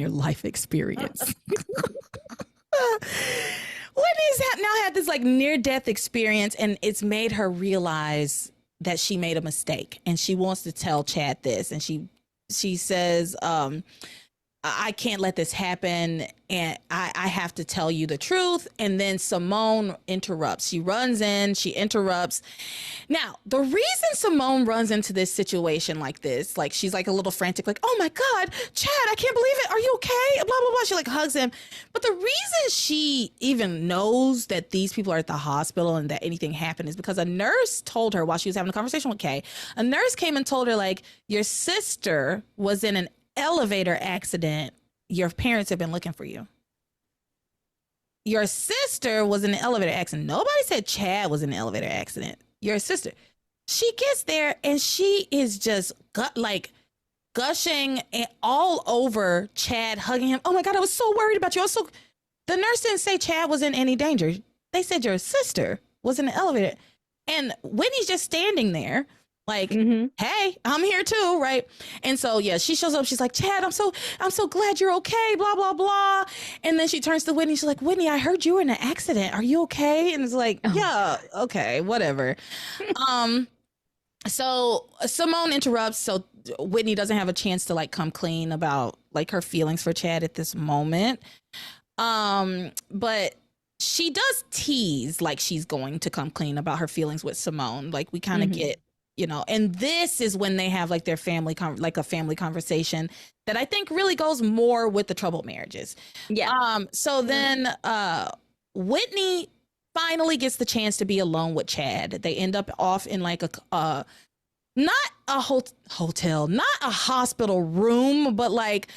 Whitney's now had this like near-death experience, and it's made her realize that she made a mistake, and she wants to tell Chad this. And she says, I can't let this happen, and I have to tell you the truth. And then Simone interrupts. She runs in, she interrupts. Now, the reason Simone runs into this situation like this, like she's like a little frantic, like, oh my God, Chad, I can't believe it. Are you okay? Blah, blah, blah. She like hugs him. But the reason she even knows that these people are at the hospital and that anything happened is because a nurse told her while she was having a conversation with Kay, a nurse came and told her, like, your sister was in an elevator accident. Your parents have been looking for you. Your sister was in an elevator accident. Nobody said Chad was in an elevator accident. Your sister. She gets there and she is just gushing and all over Chad, hugging him. Oh my God, I was so worried about you. The nurse didn't say Chad was in any danger. They said your sister was in the elevator. And Whitney's just standing there like, hey, I'm here too, right? And so, yeah, she shows up. She's like, Chad, I'm so glad you're okay, blah, blah, blah. And then she turns to Whitney. She's like, Whitney, I heard you were in an accident. Are you okay? And it's like, yeah, okay, whatever. So Simone interrupts. So Whitney doesn't have a chance to like come clean about like her feelings for Chad at this moment. But she does tease like she's going to come clean about her feelings with Simone. Like we kind of get, and this is when they have like their family conversation that I think really goes more with the troubled marriages. Yeah. So then Whitney finally gets the chance to be alone with Chad. They end up off in like not a hotel, not a hospital room, but like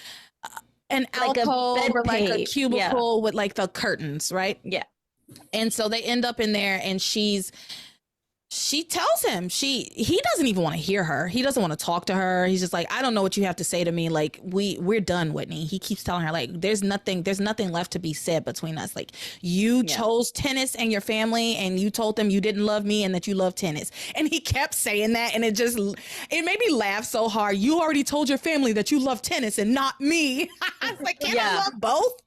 an alcove or like a cubicle with like the curtains, right? Yeah. And so they end up in there, and she tells him he doesn't even want to hear her. He doesn't want to talk to her. He's just like, I don't know what you have to say to me. Like we're done, Whitney. He keeps telling her like, there's nothing left to be said between us. Like you chose tennis and your family, and you told them you didn't love me and that you love tennis. And he kept saying that, and it made me laugh so hard. You already told your family that you love tennis and not me. I was like, I love both?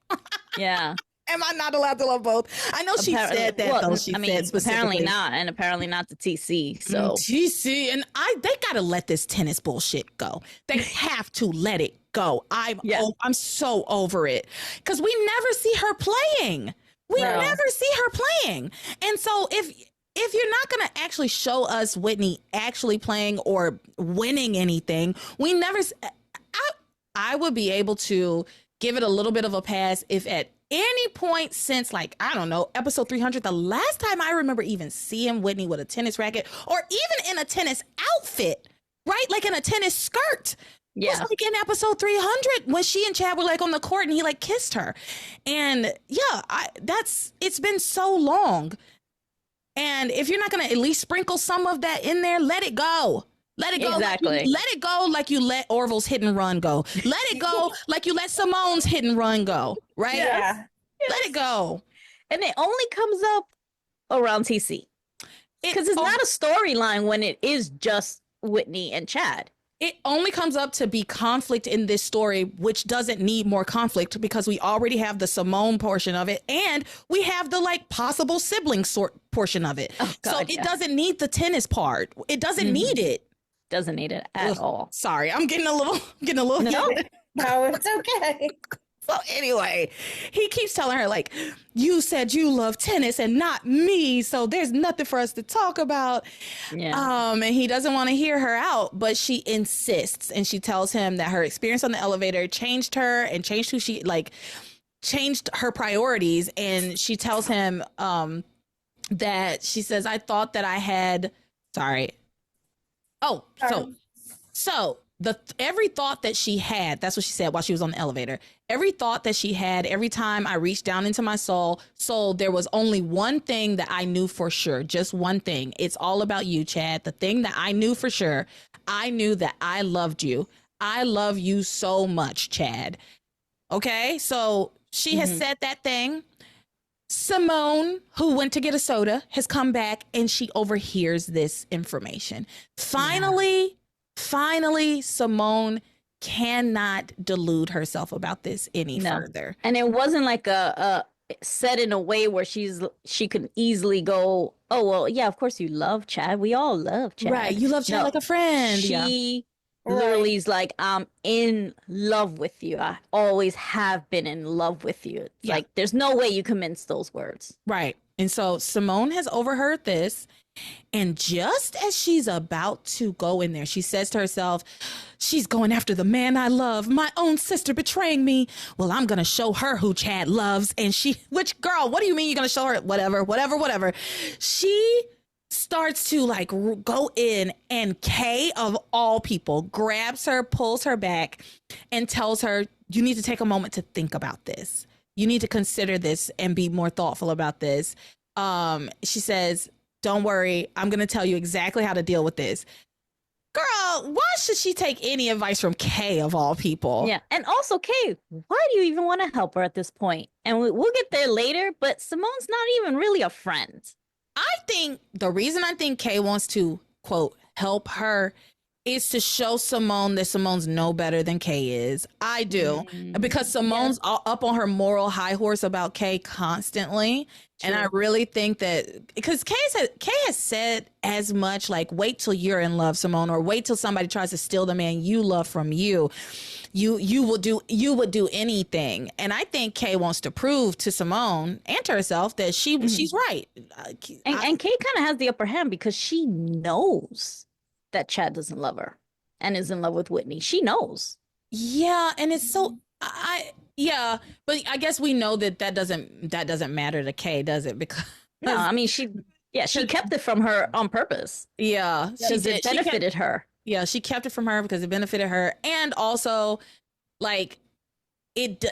Yeah. Am I not allowed to love both? I know she said that, though. She said apparently not, and apparently not the TC. So TC and they gotta let this tennis bullshit go. They have to let it go. I'm so over it because we never see her playing. Never see her playing, and so if you're not gonna actually show us Whitney actually playing or winning anything, we never. I would be able to give it a little bit of a pass if at any point since, like, I don't know, episode 300, the last time I remember even seeing Whitney with a tennis racket or even in a tennis outfit, right? Like in a tennis skirt. It was Yeah. like in episode 300 when she and Chad were like on the court and he like kissed her. And yeah, it's been so long. And if you're not going to at least sprinkle some of that in there, let it go. Let it go. Exactly. Let it go like you let Orville's hit and run go. Let it go like you let Simone's hit and run go. Right? Yeah. Let it go. And it only comes up around TC. Because it's not a storyline when it is just Whitney and Chad. It only comes up to be conflict in this story, which doesn't need more conflict because we already have the Simone portion of it and we have the like possible sibling sort portion of it. Oh, God, so it doesn't need the tennis part. It doesn't need it. Doesn't need it at all. Sorry, I'm getting a little No. No, it's okay. So anyway, he keeps telling her like, you said you love tennis and not me, so there's nothing for us to talk about. Yeah. And he doesn't want to hear her out, but she insists and she tells him that her experience on the elevator changed her and changed who she like changed her priorities. And she tells him that she says, I thought that I had so every thought that she had, that's what she said while she was on the elevator. Every thought that she had, every time I reached down into my soul, there was only one thing that I knew for sure. Just one thing. It's all about you, Chad. The thing that I knew for sure. I knew that I loved you. I love you so much, Chad. Okay. So she has said that thing. Simone, who went to get a soda, has come back and she overhears this information. Finally, Simone cannot delude herself about this any further. And it wasn't like a said in a way where she could easily go, oh, well, yeah, of course you love Chad. We all love Chad. Right. You love Chad like a friend. She literally is like, I'm in love with you. I always have been in love with you. It's like, there's no way you can mince those words. Right. And so Simone has overheard this. And just as she's about to go in there, she says to herself, she's going after the man I love, my own sister betraying me. Well, I'm going to show her who Chad loves. And which girl, what do you mean you're going to show her? Whatever. She starts to like go in and Kay of all people grabs her, pulls her back and tells her, you need to take a moment to think about this. You need to consider this and be more thoughtful about this. She says, don't worry, I'm going to tell you exactly how to deal with this. Girl, why should she take any advice from Kay of all people? Yeah. And also, Kay, why do you even want to help her at this point? And we'll get there later, but Simone's not even really a friend. I think the reason I think Kay wants to, quote, help her is to show Simone that Simone's no better than Kay is. I do. Because Simone's up on her moral high horse about Kay constantly. True. And I really think that because Kay has said as much like, wait till you're in love, Simone, or wait till somebody tries to steal the man you love from you. You would do anything. And I think Kay wants to prove to Simone and to herself that she's right. And Kay kind of has the upper hand because she knows that Chad doesn't love her and is in love with Whitney. She knows. Yeah, and it's so but I guess we know that doesn't matter to Kay, does it? Because no, I mean she kept it from her on purpose. Yeah, because it benefited her. Yeah, she kept it from her because it benefited her, and also like it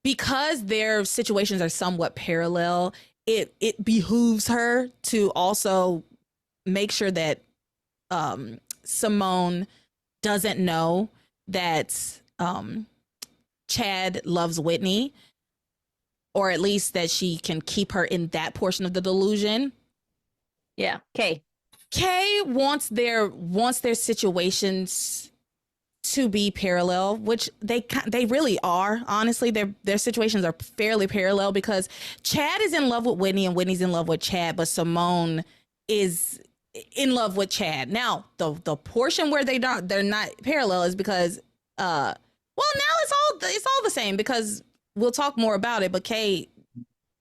because their situations are somewhat parallel. It behooves her to also make sure that Simone doesn't know that Chad loves Whitney, or at least that she can keep her in that portion of the delusion. Yeah. Kay wants their situations to be parallel, which they really are. Honestly, their situations are fairly parallel because Chad is in love with Whitney and Whitney's in love with Chad, but Simone is in love with Chad. Now, the portion where they're not parallel is because now it's all the same because we'll talk more about it, but Kay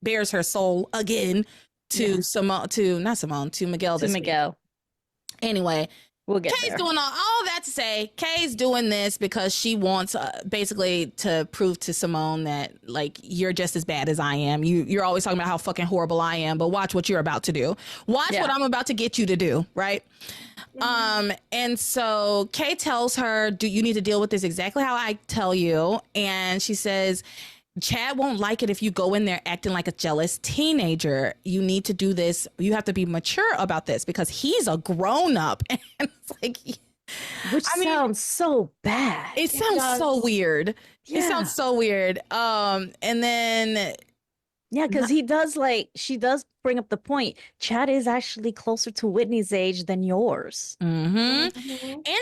bears her soul again to Miguel. To Miguel. Anyway, We'll get Kay's there. doing all that to say, Kay's doing this because she wants basically to prove to Simone that, like, you're just as bad as I am. You're always talking about how fucking horrible I am, but watch what you're about to do. Watch what I'm about to get you to do, right? And so Kay tells her, do you need to deal with this exactly how I tell you? And she says, Chad won't like it if you go in there acting like a jealous teenager. You need to do this. You have to be mature about this because he's a grown up. And it's like, which sounds so bad. It sounds so weird. Yeah. It sounds so weird. And then yeah, because she does bring up the point. Chad is actually closer to Whitney's age than yours. And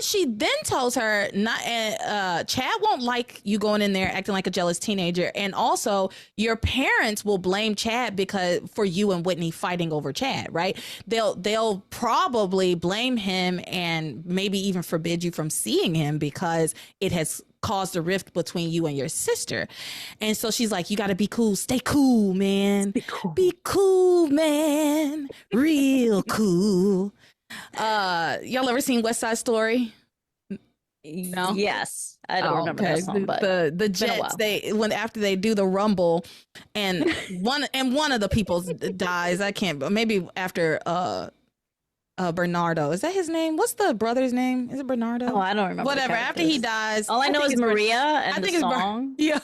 she then tells her, Chad won't like you going in there acting like a jealous teenager. And also your parents will blame Chad for you and Whitney fighting over Chad, right? They'll probably blame him and maybe even forbid you from seeing him because it has caused a rift between you and your sister. And so she's like, you got to be cool. Stay cool, man. Be cool, man. Real cool. Y'all ever seen West Side Story? No. Yes, I don't remember that song, but the Jets, after they do the rumble, and one of the people dies. I can't. Maybe after Bernardo. Is that his name? What's the brother's name? Is it Bernardo? Oh, I don't remember. Whatever. After he dies, all I know is Maria and the song. Yeah.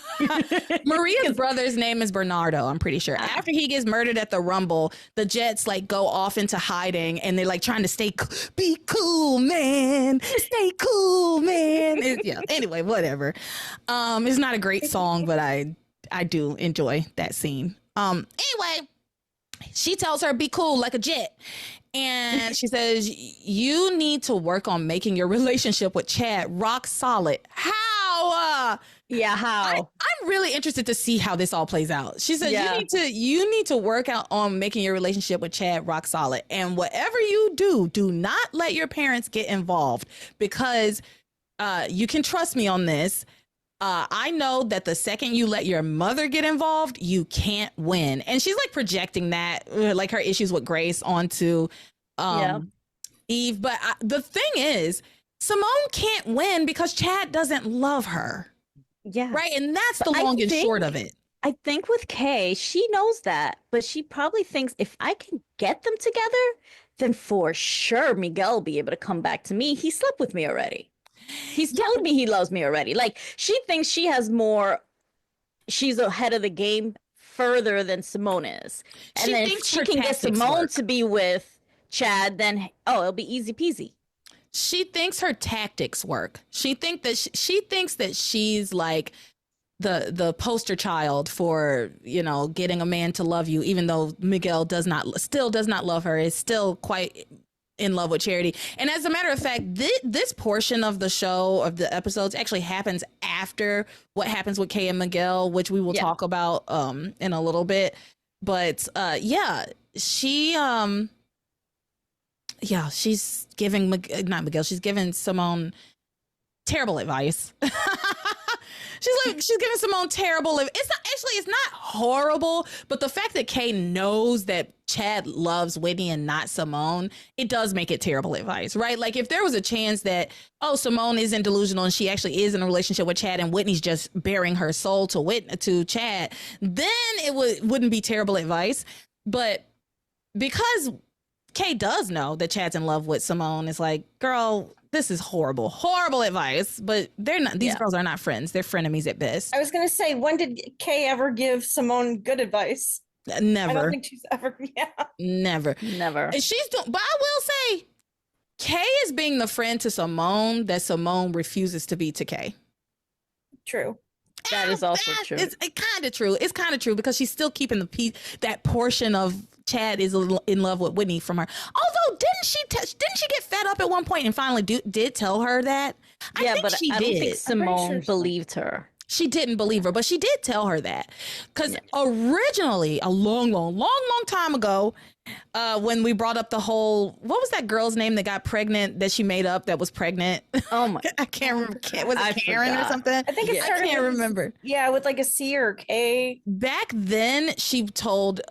Maria's brother's name is Bernardo, I'm pretty sure. After he gets murdered at the Rumble, the Jets like go off into hiding and they're like trying to be cool, man. Stay cool, man. Anyway, whatever. It's not a great song, but I do enjoy that scene. Anyway, she tells her, be cool like a jet. And she says, you need to work on making your relationship with Chad rock solid. How? How? I'm really interested to see how this all plays out. She said, you need to work out on making your relationship with Chad rock solid. And whatever you do not let your parents get involved because you can trust me on this. I know that the second you let your mother get involved, you can't win. And she's like projecting that, like her issues with Grace onto Eve. But the thing is, Simone can't win because Chad doesn't love her. Yeah. Right. And that's the long and short of it. I think with Kay, she knows that, but she probably thinks if I can get them together, then for sure Miguel will be able to come back to me. He slept with me already. He's told me he loves me already. Like, she thinks she has more, she's ahead of the game further than Simone is. And then if she can get Simone to be with Chad, then, it'll be easy peasy. She thinks her tactics work. She thinks that she's like the poster child for, getting a man to love you, even though Miguel still does not love her, is still quite in love with Charity. And as a matter of fact, this portion of the show, of the episodes, actually happens after what happens with Kay and Miguel, which we will talk about in a little bit. But she's giving she's giving Simone terrible advice. She's giving Simone terrible. It's not horrible, but the fact that Kay knows that Chad loves Whitney and not Simone, it does make it terrible advice, right? Like if there was a chance that, Simone isn't delusional and she actually is in a relationship with Chad and Whitney's just bearing her soul to Chad, then it wouldn't be terrible advice. But because Kay does know that Chad's in love with Simone, it's like, girl, this is horrible advice, but they're not, these girls are not friends. They're frenemies at best. I was going to say, when did Kay ever give Simone good advice? Never. I don't think she's ever, Never. And she's doing, but I will say, Kay is being the friend to Simone that Simone refuses to be to Kay. True. That is also true. It's kind of true. It's kind of true because she's still keeping that portion of Chad is in love with Whitney from her. Although didn't she get fed up at one point and finally did tell her that? I don't think Simone believed her. She didn't believe her, but she did tell her that. Because originally, a long time ago, when we brought up the whole, what was that girl's name that got pregnant, that she made up that was pregnant? Oh my! I can't remember. Was it Karen or something? I think it started. I can't remember. Yeah, with like a C or K. Back then, she told,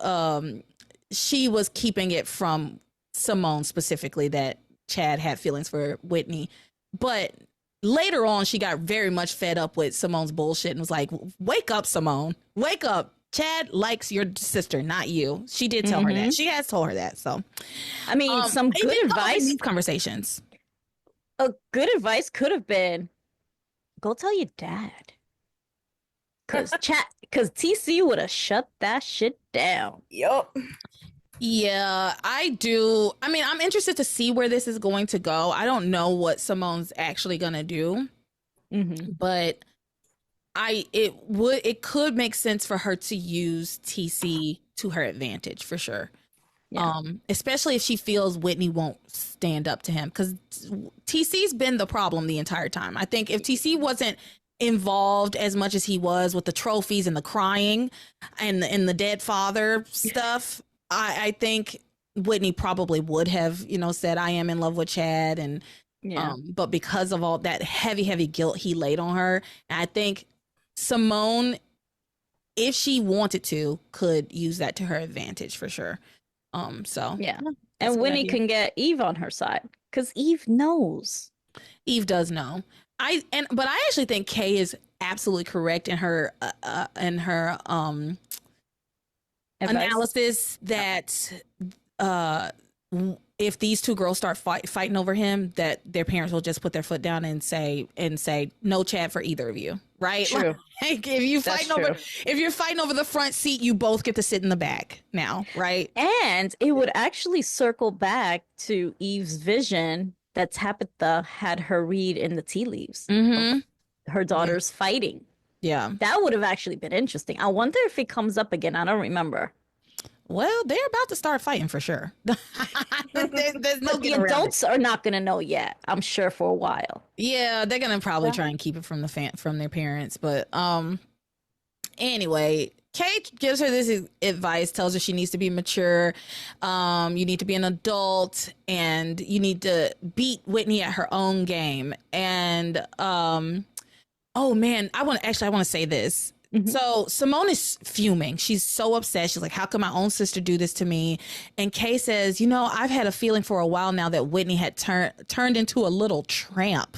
she was keeping it from Simone specifically that Chad had feelings for Whitney. But later on, she got very much fed up with Simone's bullshit and was like, wake up, Simone. Wake up. Chad likes your sister, not you. She did tell her that. She has told her that. So, I mean, some good advice. These conversations. A good advice could have been, go tell your dad. Because TC would have shut that shit down. Yup. Yeah, I do. I mean, I'm interested to see where this is going to go. I don't know what Simone's actually going to do, but it could make sense for her to use TC to her advantage for sure. Yeah. Especially if she feels Whitney won't stand up to him, because TC's been the problem the entire time. I think if TC wasn't involved as much as he was with the trophies and the crying and the dead father stuff, I think Whitney probably would have, said, I am in love with Chad. And but because of all that heavy guilt he laid on her, I think Simone, if she wanted to, could use that to her advantage for sure. So yeah, and Whitney can get Eve on her side because Eve knows. Eve does know. But I actually think Kay is absolutely correct in her analysis that if these two girls start fighting over him, that their parents will just put their foot down and say no Chad for either of you, right? True. Like, if you're fighting over the front seat, you both get to sit in the back now, right? And it would actually circle back to Eve's vision that Tabitha had her read in the tea leaves. Her daughters fighting. Yeah. That would have actually been interesting. I wonder if it comes up again. I don't remember. Well, they're about to start fighting for sure. There's no the adults are not going to know yet, I'm sure, for a while. Yeah, they're going to probably try and keep it from from their parents. But anyway, Kate gives her this advice, tells her she needs to be mature. You need to be an adult, and you need to beat Whitney at her own game. And oh man, I want to say this. So Simone is fuming. She's so upset. She's like, how could my own sister do this to me? And Kay says, I've had a feeling for a while now that Whitney had turned into a little tramp.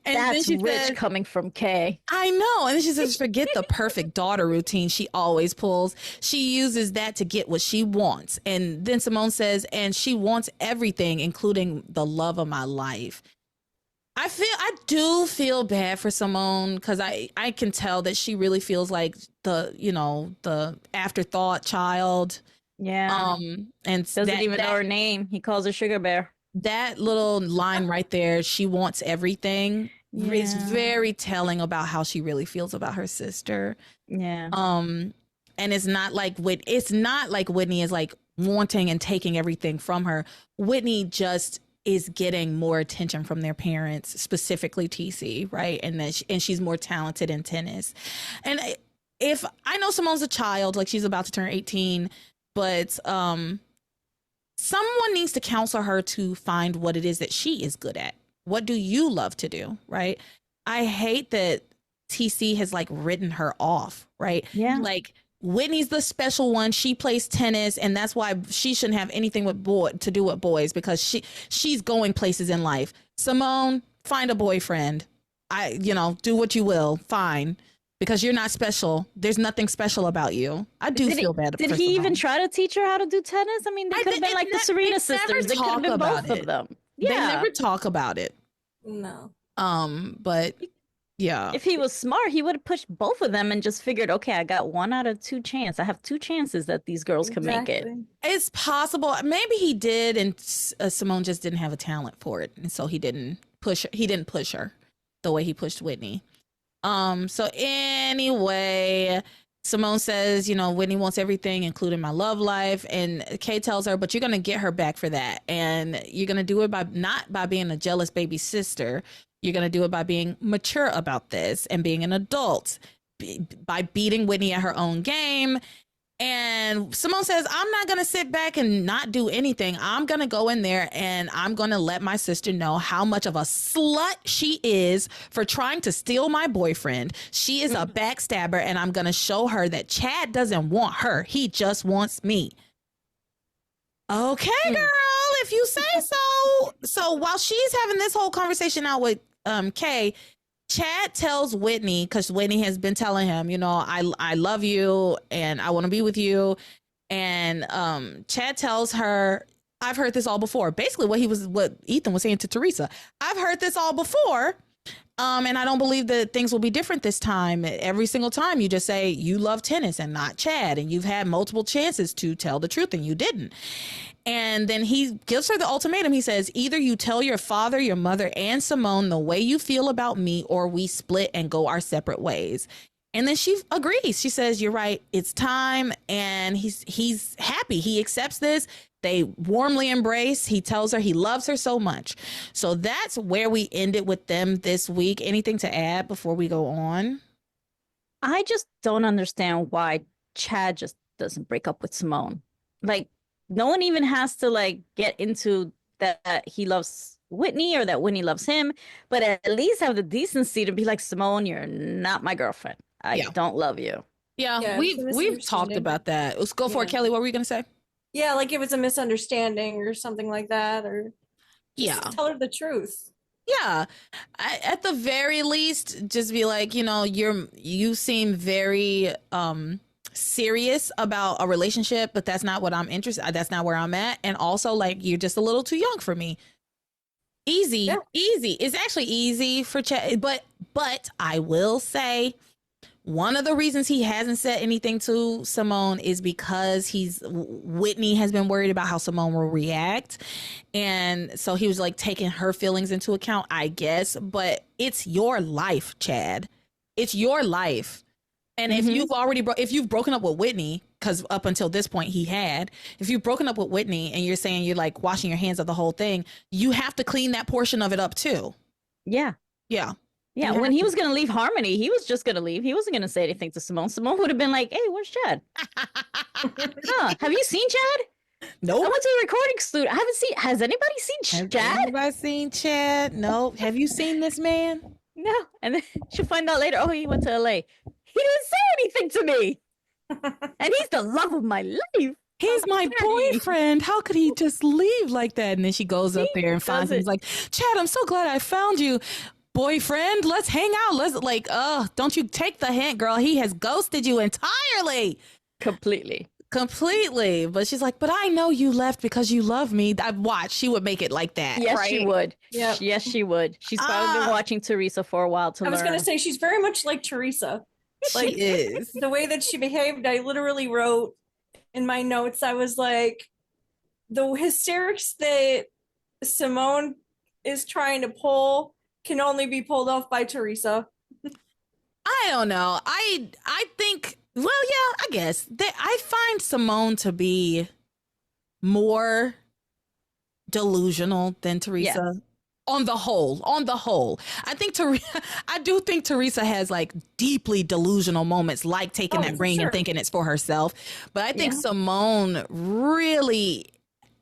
And that's rich coming from Kay. I know. And then she says, forget the perfect daughter routine she always pulls. She uses that to get what she wants. And then Simone says, and she wants everything, including the love of my life. I do feel bad for Simone, because I can tell that she really feels like the afterthought child. Yeah. And doesn't even know her name. He calls her Sugar Bear. That little line right there, she wants everything, is very telling about how she really feels about her sister. Yeah. And it's not like Whitney is like wanting and taking everything from her. Whitney just is getting more attention from their parents, specifically TC, right? And and she's more talented in tennis. And if I know Simone's a child, like she's about to turn 18, but someone needs to counsel her to find what it is that she is good at. What do you love to do, right? I hate that TC has like written her off, right? Yeah. Like, Whitney's the special one. She plays tennis, and that's why she shouldn't have anything to do with boys, because she's going places in life. Simone, find a boyfriend. Do what you will. Fine. Because you're not special. There's nothing special about you. I feel bad. Did he even try to teach her how to do tennis? I mean, they could have been like the Serena sisters. They could have been both of them. Yeah. They never talk about it. No. But yeah. If he was smart, he would have pushed both of them and just figured, okay, I got 1 out of 2 chance. I have 2 chances that these girls can make it. It's possible. Maybe he did, and Simone just didn't have a talent for it, and so he didn't push her the way he pushed Whitney. So anyway, Simone says, Whitney wants everything, including my love life. And Kay tells her, but you're going to get her back for that. And you're going to do it not by being a jealous baby sister. You're going to do it by being mature about this and being an adult, by beating Whitney at her own game. And Simone says, I'm not going to sit back and not do anything. I'm going to go in there and I'm going to let my sister know how much of a slut she is for trying to steal my boyfriend. She is a backstabber, and I'm going to show her that Chad doesn't want her. He just wants me. Okay, girl, if you say so. So while she's having this whole conversation out with Kay, Chad tells Whitney, because Whitney has been telling him, I love you and I want to be with you. And Chad tells her, I've heard this all before. Basically what Ethan was saying to Theresa. I've heard this all before. And I don't believe that things will be different this time. Every single time you just say you love tennis and not Chad, and you've had multiple chances to tell the truth and you didn't. And then he gives her the ultimatum. He says, either you tell your father, your mother, and Simone the way you feel about me, or we split and go our separate ways. And then she agrees. She says, you're right. It's time. And he's happy. He accepts this. They warmly embrace. He tells her he loves her so much. So that's where we ended with them this week. Anything to add before we go on? I just don't understand why Chad just doesn't break up with Simone. Like, no one even has to get into that he loves Whitney or that Whitney loves him, but at least have the decency to be like, Simone, you're not my girlfriend. I don't love you. Yeah, we've talked about that. Let's go for it, Kelly. What were you going to say? Yeah, like it was a misunderstanding or something like that, or just tell her the truth. Yeah, at the very least, just be like, you seem very serious about a relationship, but that's not what I'm interested. That's not where I'm at, and also you're just a little too young for me. Easy. It's actually easy for Chad, but I will say, one of the reasons he hasn't said anything to Simone is because Whitney has been worried about how Simone will react. And so he was taking her feelings into account, I guess. But it's your life, Chad. It's your life. And if you've broken up with Whitney, because up until this point if you've broken up with Whitney and you're saying you're washing your hands of the whole thing, you have to clean that portion of it up too. Yeah. Yeah. Yeah, when he was going to leave Harmony, he was just going to leave. He wasn't going to say anything to Simone. Simone would have been like, hey, where's Chad? Have you seen Chad? Nope. I went to the recording studio. I haven't seen. Has anybody seen Chad? Has anybody seen Chad? No. Have you seen this man? No. And then she'll find out later, he went to LA. He didn't say anything to me. And he's the love of my life. He's my boyfriend. How could he just leave like that? And then she goes up there and finds him. He's like, Chad, I'm so glad I found you. Boyfriend, let's hang out. Let's don't you take the hint, girl. He has ghosted you entirely. Completely. But she's like, but I know you left because you love me. I've watched. She would make it like that. Yes, right? she would. Yep. Yes, she would. She's probably been watching Theresa for a while to learn. I was going to say, she's very much like Theresa. She is. The way that she behaved, I literally wrote in my notes, I was like, the hysterics that Simone is trying to pull can only be pulled off by Theresa. I don't know. I think, well, yeah, I guess I find Simone to be more delusional than Theresa. On the whole, I do think Theresa has deeply delusional moments, like taking that ring and thinking it's for herself. But I think Simone really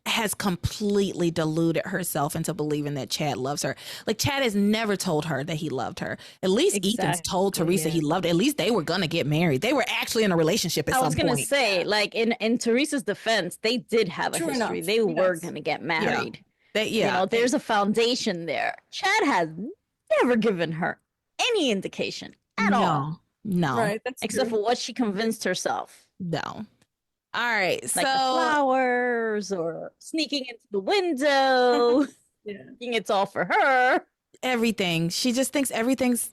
has completely deluded herself into believing that Chad loves her. Chad has never told her that he loved her. At least Ethan's told Theresa he loved her. At least they were gonna get married. They were actually in a relationship at some point. I was gonna say, in Theresa's defense, they did have a history. Enough. They were gonna get married. There's a foundation there. Chad has never given her any indication at all. No. Right, that's except true. for what she convinced herself. No. All right, The so flowers or sneaking into the window. Thinking it's all for her. everything. She just thinks everything's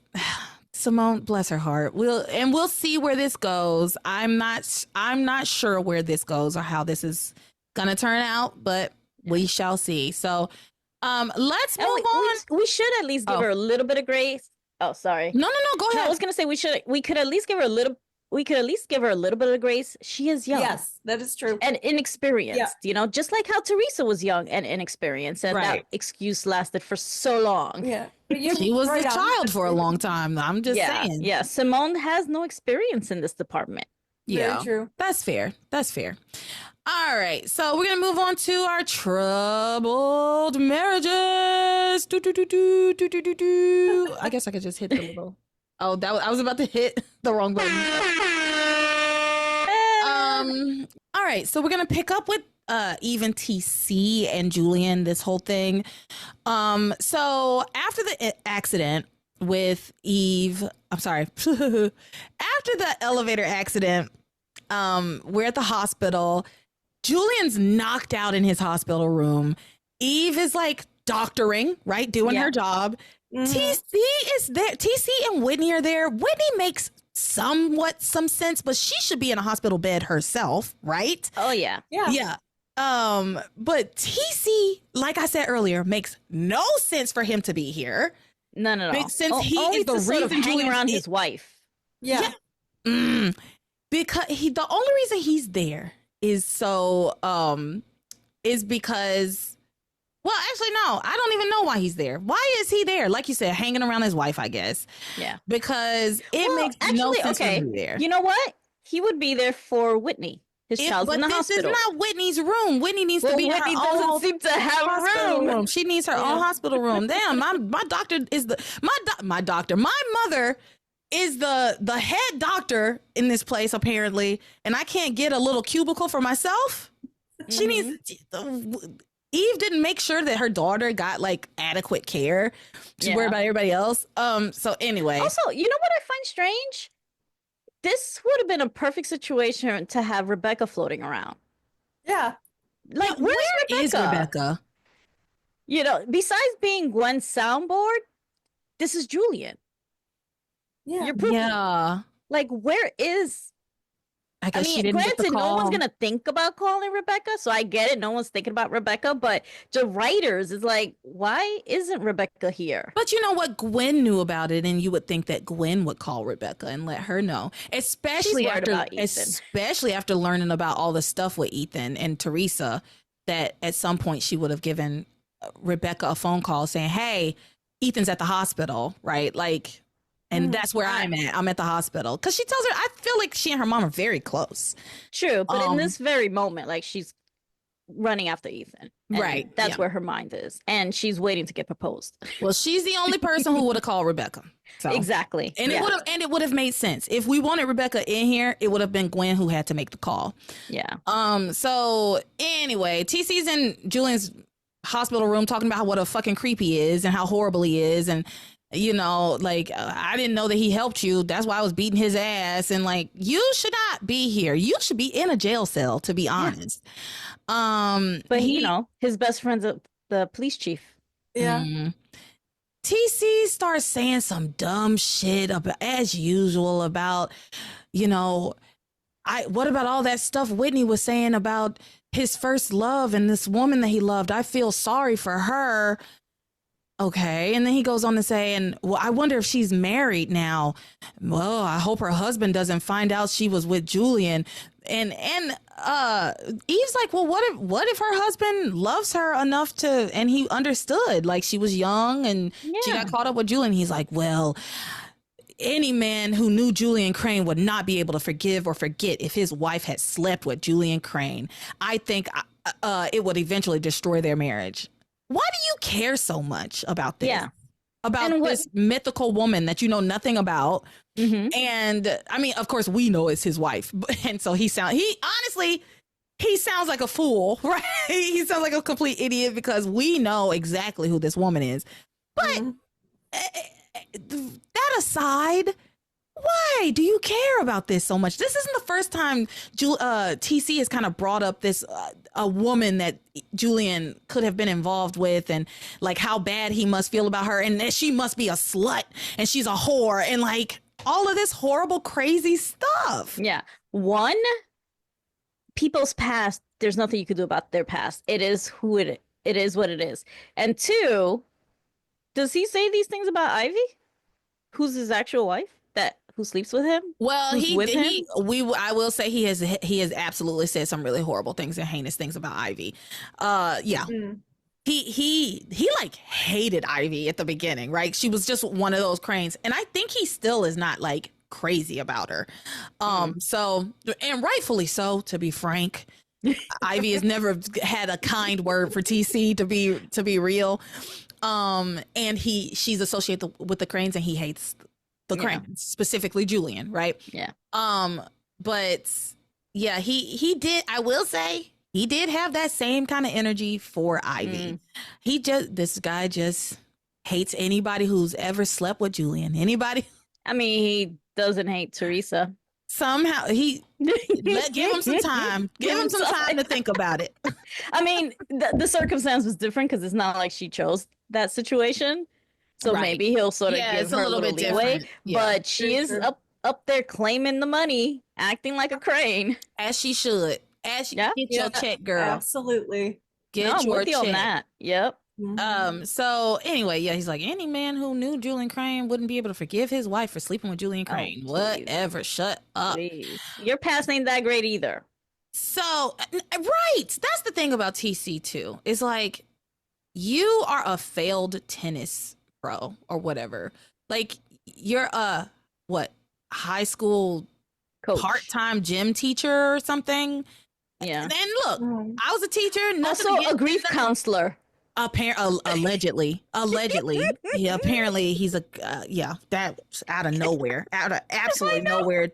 Simone, bless her heart. We'll see where this goes. I'm not sure where this goes or how this is gonna turn out, but we shall see. So let's move on. We should at least give her a little bit of grace. Oh, sorry. No, go ahead. I was gonna say we could at least give her a little bit of grace. She is young. Yes, that is true. And inexperienced, just like how Theresa was young and inexperienced, and that excuse lasted for so long. Yeah. She was a child for a long time. I'm just saying. Yeah, Simone has no experience in this department. Yeah, very true. That's fair. All right, so we're gonna move on to our troubled marriages. I guess I could just hit the little. Oh, I was about to hit the wrong button. All right, so we're gonna pick up with even TC and Julian, this whole thing. So after the accident with Eve, I'm sorry, after the elevator accident, we're at the hospital. Julian's knocked out in his hospital room. Eve is like doctoring, right? Doing her job. TC is there. TC and Whitney are there. Whitney makes some sense, but she should be in a hospital bed herself, right? Oh, yeah. Yeah. But TC, like I said earlier, makes no sense for him to be here. None at all. Since he only is the to sort of reason hang Julian around his wife. Yeah. Because the only reason he's there is because, well, actually, no, I don't even know why he's there. Why is he there? Like you said, hanging around his wife, I guess. Yeah. Because it makes no sense for him to be there. You know what? He would be there for Whitney. His child's in the hospital. But this is not Whitney's room. Whitney needs to be in her Whitney own doesn't seem to have a hospital room. She needs her own hospital room. Damn, my doctor is my doctor. My mother is the head doctor in this place, apparently, and I can't get a little cubicle for myself. She needs. Eve didn't make sure that her daughter got like adequate care. She's worried about everybody else. So anyway. Also, you know what I find strange? This would have been a perfect situation to have Rebecca floating around. Yeah. Like, Where is Rebecca? Rebecca? You know, besides being Gwen's soundboard, this is Julian. Yeah. You're proof. Yeah. Like, where is... I guess I she mean, didn't get the granted, no call. one's going to think about calling Rebecca, so I get it. No one's thinking about Rebecca, but the writers is like, why isn't Rebecca here? But you know what? Gwen knew about it, and you would think that Gwen would call Rebecca and let her know, especially after learning about all the stuff with Ethan and Theresa, that at some point she would have given Rebecca a phone call saying, hey, Ethan's at the hospital, right? Like, and that's where I'm at. I'm at the hospital. Because she tells her, I feel like she and her mom are very close. True, but in this very moment, like, she's running after Ethan. Right. That's where her mind is. And she's waiting to get proposed. Well, she's the only person who would have called Rebecca. So. Exactly. And it would have made sense. If we wanted Rebecca in here, it would have been Gwen who had to make the call. Yeah. So anyway, TC's in Julian's hospital room talking about what a fucking creep he is and how horrible he is, and you know, like, I didn't know that he helped you. That's why I was beating his ass. And like, you should not be here. You should be in a jail cell, to be honest. But you know, his best friend's the police chief. Yeah. TC starts saying some dumb shit about, as usual, about, you know, what about all that stuff Whitney was saying about his first love and this woman that he loved? I feel sorry for her. Okay. And then he goes on to say, and well, I wonder if she's married now. Well, I hope her husband doesn't find out she was with Julian. And Eve's like, well, what if her husband loves her enough to, and he understood, like, she was young and she got caught up with Julian. He's like, well, any man who knew Julian Crane would not be able to forgive or forget if his wife had slept with Julian Crane. I think it would eventually destroy their marriage. Why do you care so much about this? Yeah. About this mythical woman that you know nothing about. And I mean, of course, we know it's his wife. And so he sounds like a fool, right? He sounds like a complete idiot because we know exactly who this woman is. But that aside, why do you care about this so much? This isn't the first time TC has kind of brought up this a woman that Julian could have been involved with, and like how bad he must feel about her, and that she must be a slut and she's a whore, and like all of this horrible, crazy stuff. Yeah. One, people's past, there's nothing you could do about their past. It is who it is what it is. And two, does he say these things about Ivy? Who's his actual wife? Who sleeps with him? Well, I will say he has absolutely said some really horrible things and heinous things about Ivy. He like hated Ivy at the beginning, right? She was just one of those Cranes, and I think he still is not like crazy about her. So, and rightfully so, to be frank. Ivy has never had a kind word for TC, to be real. And she's associated with the Cranes, and he hates the Cranes, specifically Julian, right? Yeah. But yeah, he did, I will say, he he did have that same kind of energy for Ivy. This guy just hates anybody who's ever slept with Julian. Anybody. I mean, he doesn't hate Theresa. Somehow give him some time. Give him some time to think about it. I mean, the circumstance was different because it's not like she chose that situation. So maybe he'll sort of give her a little bit leeway. Yeah. But she is up there claiming the money, acting like a crane. As she should. Get your check, girl. Absolutely. Get your check. On that. Yep. So anyway, he's like, any man who knew Julian Crane wouldn't be able to forgive his wife for sleeping with Julian Crane. Whatever. Shut up. Please. Your past ain't that great either. So, right. That's the thing about TC too. Is like, you are a failed tennis pro or whatever. Like, you're a high school coach, part-time gym teacher or something. Yeah. And look, I was a teacher. Also a grief counselor. Allegedly. Yeah, apparently he's that's out of nowhere, out of absolutely nowhere.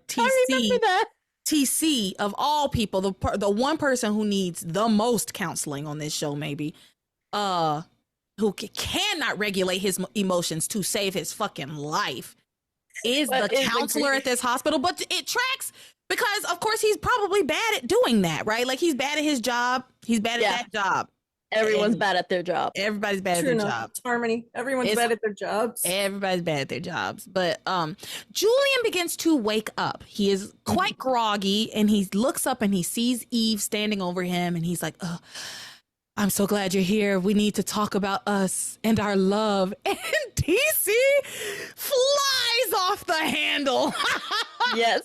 TC of all people, the one person who needs the most counseling on this show, maybe, who cannot regulate his emotions to save his fucking life, is the counselor at this hospital. But it tracks because, of course, he's probably bad at doing that, right? Like, he's bad at his job. He's bad at that job. Everyone's bad at their job. Everybody's bad at their job. It's harmony. Everyone's bad at their jobs. Everybody's bad at their jobs. But Julian begins to wake up. He is quite groggy, and he looks up and he sees Eve standing over him, and he's like, "Oh, I'm so glad you're here. We need to talk about us and our love." And TC flies off the handle. Yes.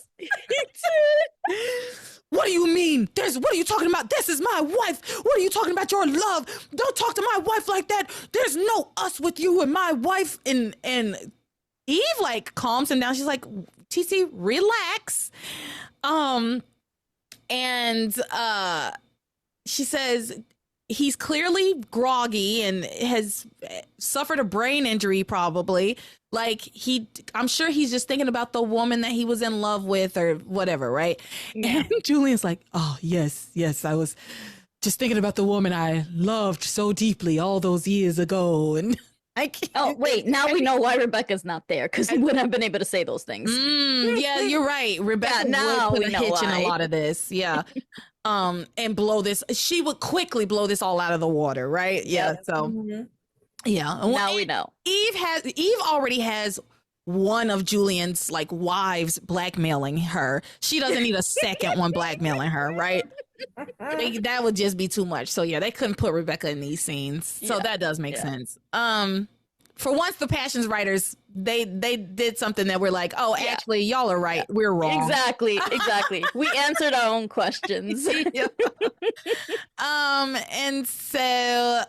What do you mean? What are you talking about? This is my wife. What are you talking about? Your love. Don't talk to my wife like that. There's no us with you and my wife. And Eve like calms him down. She's like, TC, relax. And she says he's clearly groggy and has suffered a brain injury, probably. Like, I'm sure he's just thinking about the woman that he was in love with or whatever, right? Yeah. And Julian's like, oh, yes, I was just thinking about the woman I loved so deeply all those years ago. And oh, wait, now we know why Rebecca's not there, because he wouldn't have been able to say those things. Yeah, you're right. Rebecca would put a hitch in a lot of this. Yeah. And blow this. She would quickly blow this all out of the water, right? Yeah. So, yeah. Now we know. Eve already has one of Julian's like wives blackmailing her. She doesn't need a second one blackmailing her, right? That would just be too much. So yeah, they couldn't put Rebecca in these scenes. So that does make sense. For once, the Passions writers, they did something that we're like, oh, actually, y'all are right. We're wrong. Exactly. We answered our own questions. And so,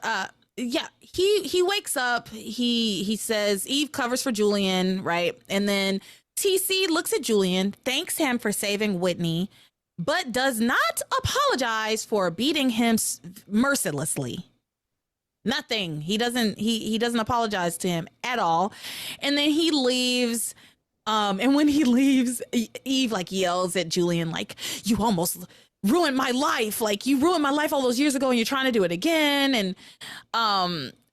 he wakes up. He says Eve covers for Julian, right? And then TC looks at Julian, thanks him for saving Whitney, but does not apologize for beating him mercilessly. Nothing. He doesn't apologize to him at all. And then he leaves. And when he leaves, Eve like yells at Julian, like, you almost ruined my life. Like, you ruined my life all those years ago and you're trying to do it again. And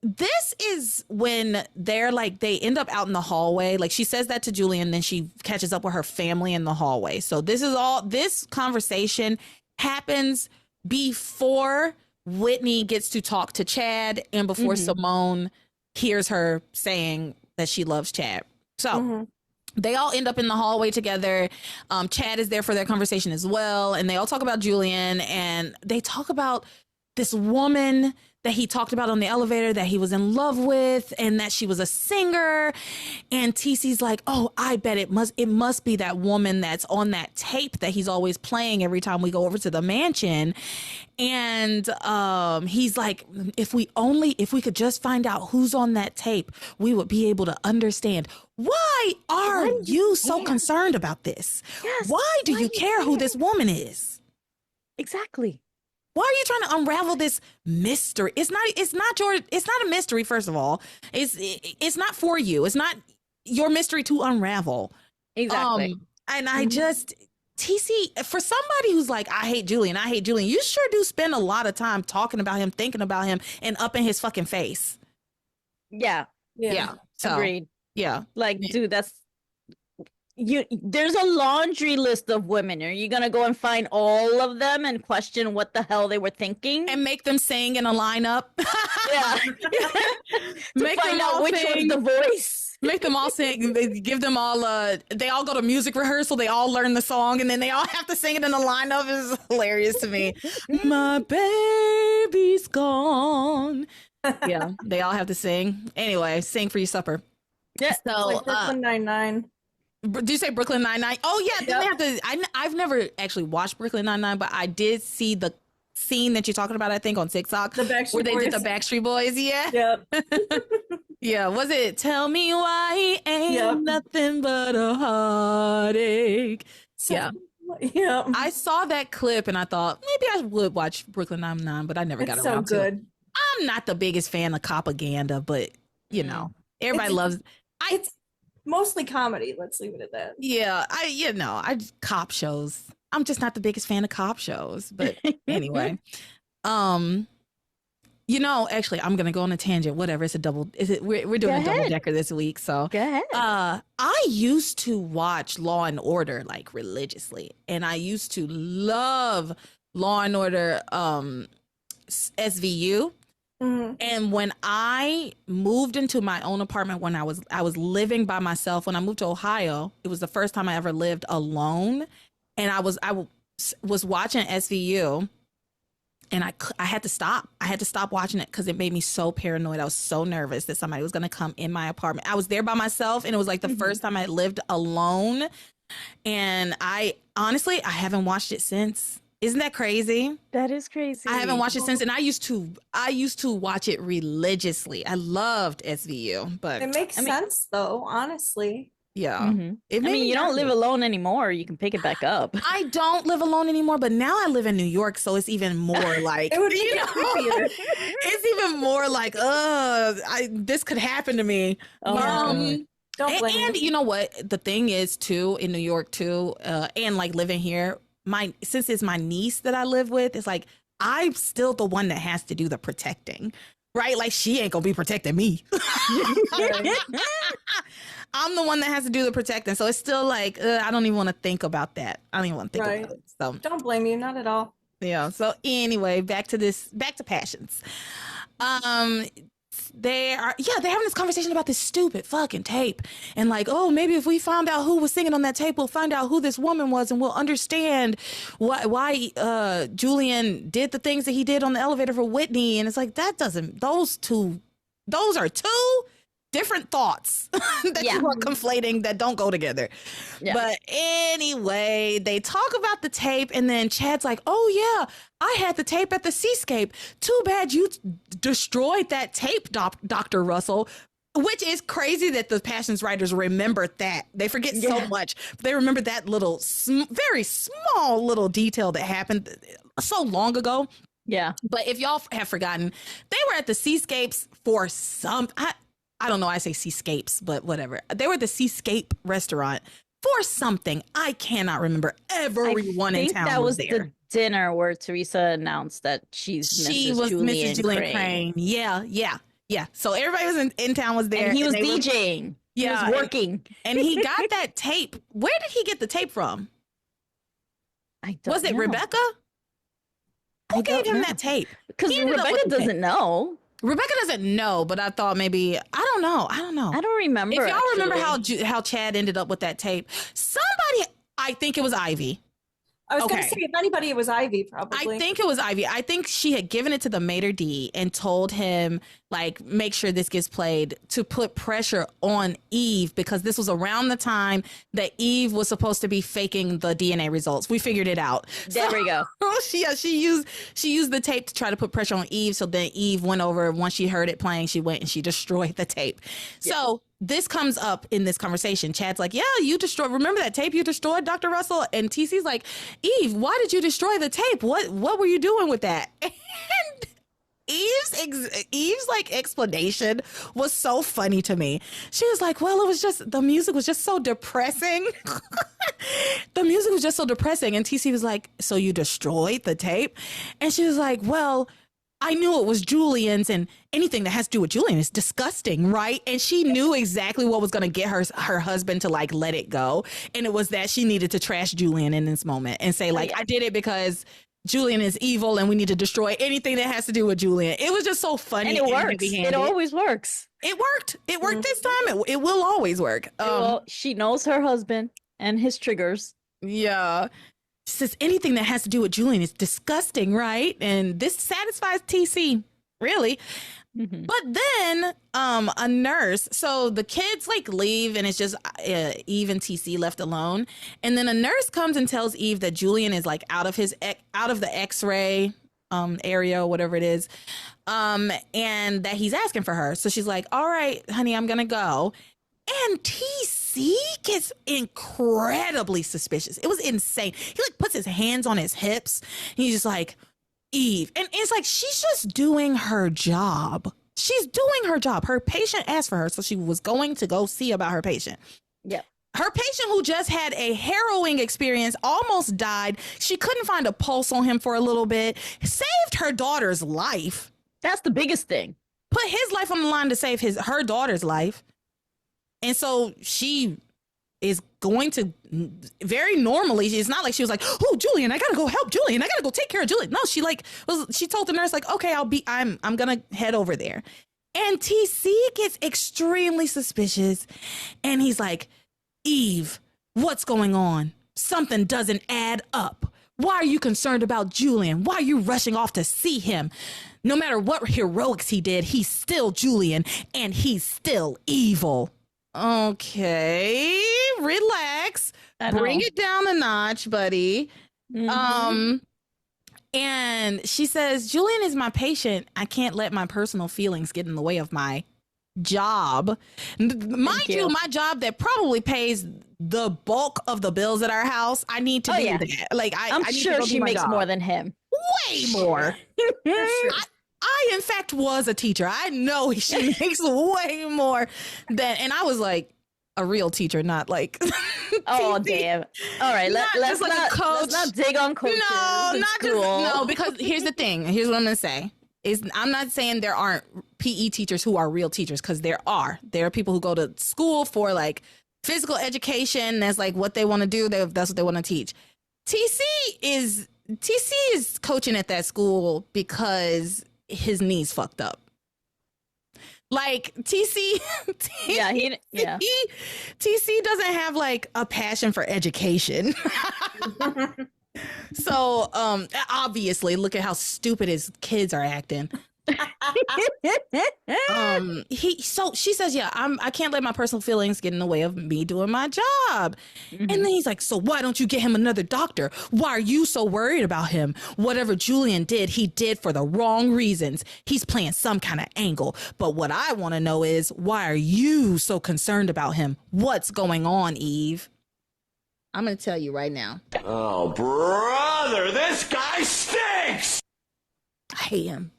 this is when they end up out in the hallway. Like, she says that to Julian, then she catches up with her family in the hallway. So this conversation happens before Whitney gets to talk to Chad and before Simone hears her saying that she loves Chad. So they all end up in the hallway together. Chad is there for their conversation as well. And they all talk about Julian, and they talk about this woman that he talked about on the elevator that he was in love with, and that she was a singer. And TC's like, oh, I bet it must be that woman that's on that tape that he's always playing every time we go over to the mansion. And he's like, if we could just find out who's on that tape, we would be able to understand. Why are you so concerned about this? Yes, why do you care who this woman is? Exactly. Why are you trying to unravel this mystery? It's not a mystery, first of all. It's not for you. It's not your mystery to unravel. Exactly. And I just, TC, for somebody who's like, I hate Julian, you sure do spend a lot of time talking about him, thinking about him, and up in his fucking face. Yeah. Yeah. So, Agreed. yeah. Like, dude, there's a laundry list of women. Are you gonna go and find all of them and question what the hell they were thinking? And make them sing in a lineup. Yeah. Make find them out all which sing. one's the voice. Make them all sing. They give them all. They all go to music rehearsal. They all learn the song, and then they all have to sing it in a lineup. It's hilarious to me. My baby's gone. Yeah, they all have to sing. Anyway, sing for your supper. Yeah. It's So, like Brooklyn Nine-Nine. do you say Brooklyn Nine-Nine? Oh yeah, then they have to. I've never actually watched Brooklyn Nine-Nine, but I did see the scene that you're talking about. I think on TikTok, The Backstreet where they did the Boys. Backstreet Boys. Yeah. Yep. Yeah, was it Tell Me Why He Ain't Nothing But a Heartache? So, Yeah. Yep. I saw that clip and I thought maybe I would watch Brooklyn Nine-Nine, but I never got It's so around to it. good. I'm not the biggest fan of propaganda, but you know, everybody loves. It's mostly comedy. Let's leave it at that. Yeah, I cop shows. I'm just not the biggest fan of cop shows, but anyway, actually, I'm gonna go on a tangent. Whatever, it's a double. We're doing a double decker this week, so Go ahead. I used to watch Law and Order like religiously, and I used to love Law and Order SVU. Mm-hmm. And when I moved into my own apartment, when I was living by myself, when I moved to Ohio, it was the first time I ever lived alone, and I was watching SVU. And I had to stop. I had to stop watching it because it made me so paranoid. I was so nervous that somebody was going to come in my apartment. I was there by myself, and it was like the first time I lived alone. And I haven't watched it since. Isn't that crazy? That is crazy. I haven't watched it since, and I used to watch it religiously. I loved SVU, but It makes sense, though, honestly. yeah. Mm-hmm. It made me You don't live nervous. alone anymore. You can pick it back up. I don't live alone anymore, but now I live in New York, so it's even more like It would be creepier. it's even more like, this could happen to me. Don't blame And me. you know what? The thing is too, in New York too, and like living here, since it's my niece that I live with, it's like I'm still the one that has to do the protecting. Right? Like she ain't gonna be protecting me. I'm the one that has to do the protecting. So it's still like, I don't even want to think about that. I don't even want to think about it. So Don't blame you, not at all. yeah. So anyway, back to passions. They're having this conversation about this stupid fucking tape, and like, oh, maybe if we found out who was singing on that tape, we'll find out who this woman was, and we'll understand why Julian did the things that he did on the elevator for Whitney. And it's like, those are two different thoughts that you are conflating that don't go together. Yeah. But anyway, they talk about the tape, and then Chad's like, oh yeah, I had the tape at the Seascape. Too bad you destroyed that tape, Dr. Russell. Which is crazy that the Passions writers remember that. They forget so much. They remember that little, very small little detail that happened so long ago. Yeah. But if y'all have forgotten, they were at the Seascapes for I don't know, I say Seascapes, but whatever. They were at the Seascape restaurant for something. I cannone remember. Everyone in town that was there. the dinner where Theresa announced that she was Mrs. Julian Crane. Yeah. So everybody in town was there. And he was DJing. He was working. And he got that tape. Where did he get the tape from? Was it Rebecca? Who gave him that tape? Because Rebecca doesn't know. Rebecca doesn't know, but I thought maybe, I don't know. I don't remember. If y'all remember how Chad ended up with that tape, somebody, I think it was Ivy. I was going to say, if anybody, it was Ivy, probably. I think it was Ivy. I think she had given it to the maitre d' and told him, like, make sure this gets played to put pressure on Eve, because this was around the time that Eve was supposed to be faking the DNA results. We figured it out. There we go. She used the tape to try to put pressure on Eve. So then Eve went over, once she heard it playing, she went and she destroyed the tape. Yeah. So this comes up in this conversation. Chad's like, yeah, remember that tape you destroyed, Dr. Russell? And TC's like, Eve, why did you destroy the tape? What were you doing with that? And Eve's like explanation was so funny to me. She was like, well, it was just, the music was just so depressing. the music was just so depressing. And TC was like, so you destroyed the tape? And she was like, well, I knew it was Julian's, and anything that has to do with Julian is disgusting, right? And she knew exactly what was going to get her husband to like let it go. And it was that she needed to trash Julian in this moment and say like, I did it because Julian is evil and we need to destroy anything that has to do with Julian. It was just so funny. And it works. It always works. It worked. It worked this time. It will always work. Well, she knows her husband and his triggers. Yeah. She says anything that has to do with Julian is disgusting, right? And this satisfies TC, really. Mm-hmm. But then a nurse, so the kids like leave and it's just Eve and TC left alone. And then a nurse comes and tells Eve that Julian is like out of the X-ray area or whatever it is. And that he's asking for her. So she's like, all right, honey, I'm going to go. And TC gets incredibly suspicious. It was insane. He like puts his hands on his hips. And he's just like, Eve. And it's like, she's just doing her job. She's doing her job. Her patient asked for her. So she was going to go see about her patient. Yep. Her patient who just had a harrowing experience, almost died. She couldn't find a pulse on him for a little bit. Saved her daughter's life. That's the biggest thing. Put his life on the line to save her daughter's life. And so she is going to very normally, it's not like she was like, oh, Julian, I gotta go help Julian. I gotta go take care of Julian. No, she told the nurse like, okay, I'm gonna head over there. And TC gets extremely suspicious. And he's like, Eve, what's going on? Something doesn't add up. Why are you concerned about Julian? Why are you rushing off to see him? No matter what heroics he did, he's still Julian and he's still evil. Okay, relax. Bring it down a notch, buddy. Mm-hmm. And she says, Julian is my patient. I can't let my personal feelings get in the way of my job. Mind you, my job that probably pays the bulk of the bills at our house. I need to do that. Like I'm sure she makes more than him. Way more. I, in fact, was a teacher. I know she makes way more than, and I was like a real teacher, not like. Oh, damn. All right. Let's not dig on coaches. No, because here's the thing. Here's what I'm going to say. I'm not saying there aren't PE teachers who are real teachers, because there are. There are people who go to school for like physical education. That's like what they want to do. That's what they want to teach. TC is coaching at that school because his knees fucked up. Like TC doesn't have like a passion for education. So obviously look at how stupid his kids are acting. She says, I can't let my personal feelings get in the way of me doing my job. Mm-hmm. And then he's like, so why don't you get him another doctor? Why are you so worried about him? Whatever Julian did, he did for the wrong reasons. He's playing some kind of angle. But what I want to know is, why are you so concerned about him? What's going on, Eve? I'm going to tell you right now. Oh, brother, this guy stinks! I hate him.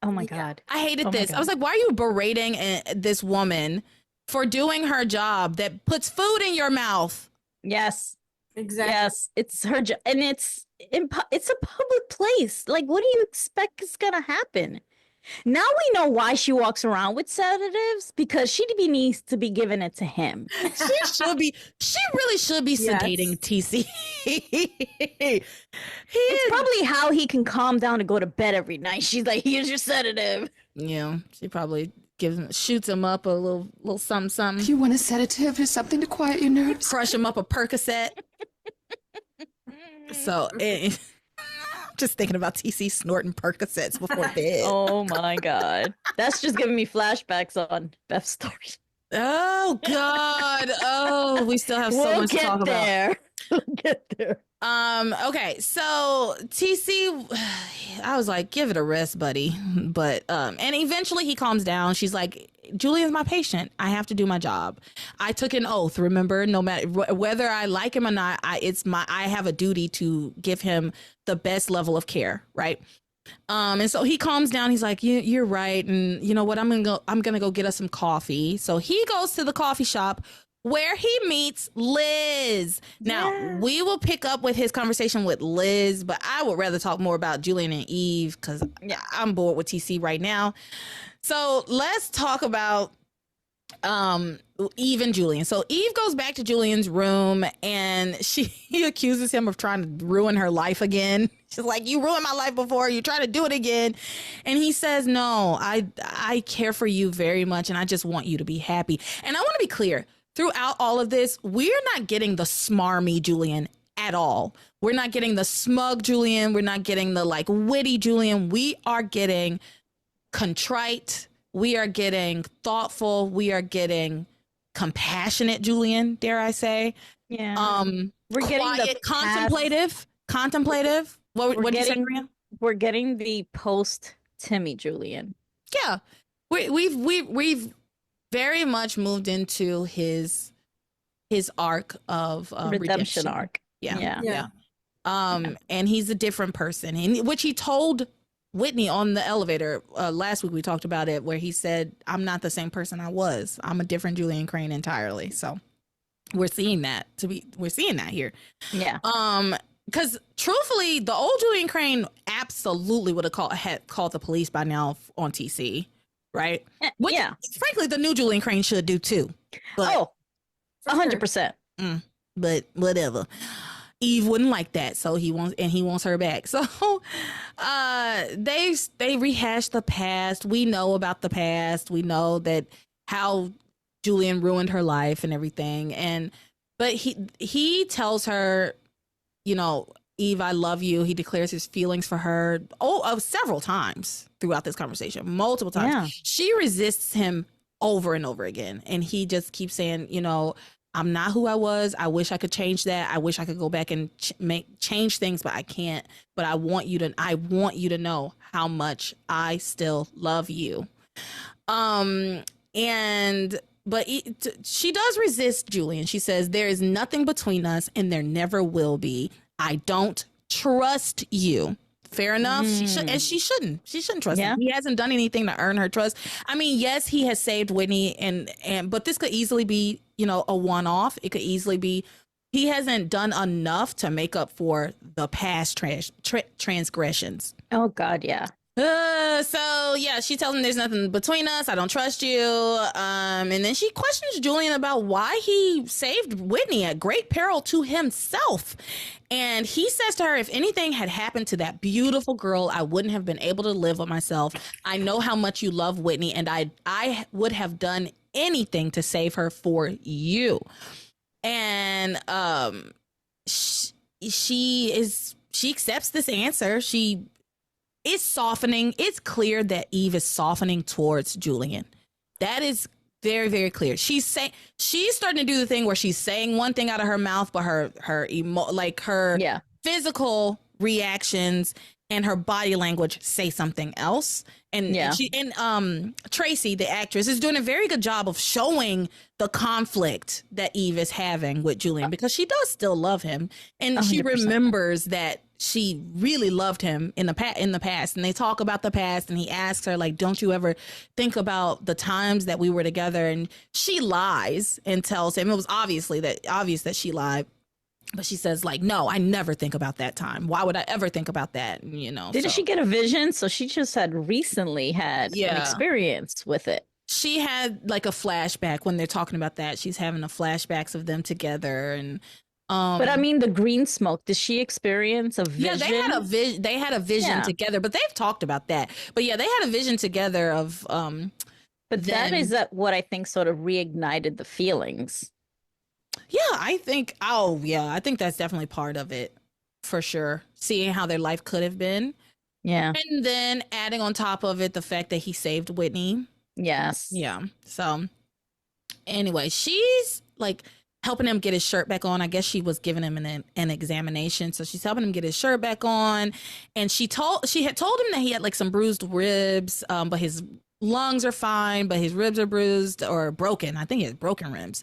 Oh my God. I hated this. I was like, why are you berating this woman for doing her job that puts food in your mouth? Yes. Exactly. Yes. It's her job. And it's a public place. Like, what do you expect is going to happen? Now we know why she walks around with sedatives, because she needs to be giving it to him. She really should be sedating TC. It's probably how he can calm down and go to bed every night. She's like, here's your sedative. Yeah, she probably shoots him up a little something. If you want a sedative or something to quiet your nerves, crush him up a Percocet. So just thinking about TC snorting Percocets before bed. Oh my God. That's just giving me flashbacks on Beth's story. Oh God. Oh, we still have so much to talk about. We'll get there. Okay, so TC, I was like, give it a rest, buddy. But and eventually he calms down. She's like, Julian's my patient. I have to do my job. I took an oath, remember, no matter whether I like him or not, I have a duty to give him the best level of care, right? And so he calms down. He's like, you're right. And you know what? I'm gonna go get us some coffee. So he goes to the coffee shop where he meets Liz. Now, Yeah. we will pick up with his conversation with Liz, but I would rather talk more about Julian and Eve because I'm bored with TC right now. So let's talk about Eve and Julian. So Eve goes back to Julian's room and he accuses him of trying to ruin her life again. She's like, you ruined my life before, you try to do it again. And he says, no, I care for you very much and I just want you to be happy. And I want to be clear, throughout all of this, we're not getting the smarmy Julian at all. We're not getting the smug Julian. We're not getting the like witty Julian. We are getting contrite. We are getting thoughtful. We are getting compassionate Julian, dare I say. Yeah. We're Quiet, getting the contemplative. What do you say, Maria? We're getting the post Timmy Julian. Yeah. We've very much moved into his arc of redemption arc. Yeah. And he's a different person, which he told Whitney on the elevator last week. We talked about it, where he said, I'm not the same person I was. I'm a different Julian Crane entirely. So we're seeing that here. Yeah. Because truthfully, the old Julian Crane absolutely would have called the police by now on TC, right? Which, frankly, the new Julian Crane should do too. But, 100%. But whatever. Eve wouldn't like that, so he wants her back. So they rehash the past. We know about the past. We know that how Julian ruined her life and everything. But he tells her, you know, Eve, I love you. He declares his feelings for her several times throughout this conversation, multiple times. Yeah. She resists him over and over again, and he just keeps saying, you know, I'm not who I was. I wish I could change that. I wish I could go back and change things, but I can't. But I want you to know how much I still love you. But she does resist Julian. She says, there is nothing between us and there never will be. I don't trust you. Fair enough. She shouldn't trust him. He hasn't done anything to earn her trust. I mean, yes, he has saved Whitney but this could easily be, you know, a one-off. It could easily be he hasn't done enough to make up for the past transgressions. Oh God, yeah. So yeah, she tells him there's nothing between us. I don't trust you. And then she questions Julian about why he saved Whitney at great peril to himself. And he says to her, if anything had happened to that beautiful girl, I wouldn't have been able to live with myself. I know how much you love Whitney, and I would have done anything to save her for you. And she accepts this answer. She is softening. It's clear that Eve is softening towards Julian. That is very, very clear. She's starting to do the thing where she's saying one thing out of her mouth, but her physical reactions and her body language say something else. And Tracy, the actress, is doing a very good job of showing the conflict that Eve is having with Julian, because she does still love him, and 100%. She remembers that she really loved him in the past, and they talk about the past, and he asks her, like, don't you ever think about the times that we were together? And she lies and tells him, it was obvious that she lied, but she says, like, no, I never think about that time. Why would I ever think about that? And, you know, didn't she get a vision? So she just had recently had an experience with it. She had like a flashback when they're talking about that. She's having the flashbacks of them together. And but I mean, the green smoke, did she experience a vision? Yeah, they had a vision together, but they've talked about that. But yeah, they had a vision together of but that is what I think sort of reignited the feelings. Yeah, I think that's definitely part of it, for sure. Seeing how their life could have been. Yeah. And then adding on top of it the fact that he saved Whitney. Yes. Yeah. So anyway, she's like helping him get his shirt back on. I guess she was giving him an examination. So she's helping him get his shirt back on. And she had told him that he had like some bruised ribs, but his lungs are fine, but his ribs are bruised or broken. I think he has broken ribs.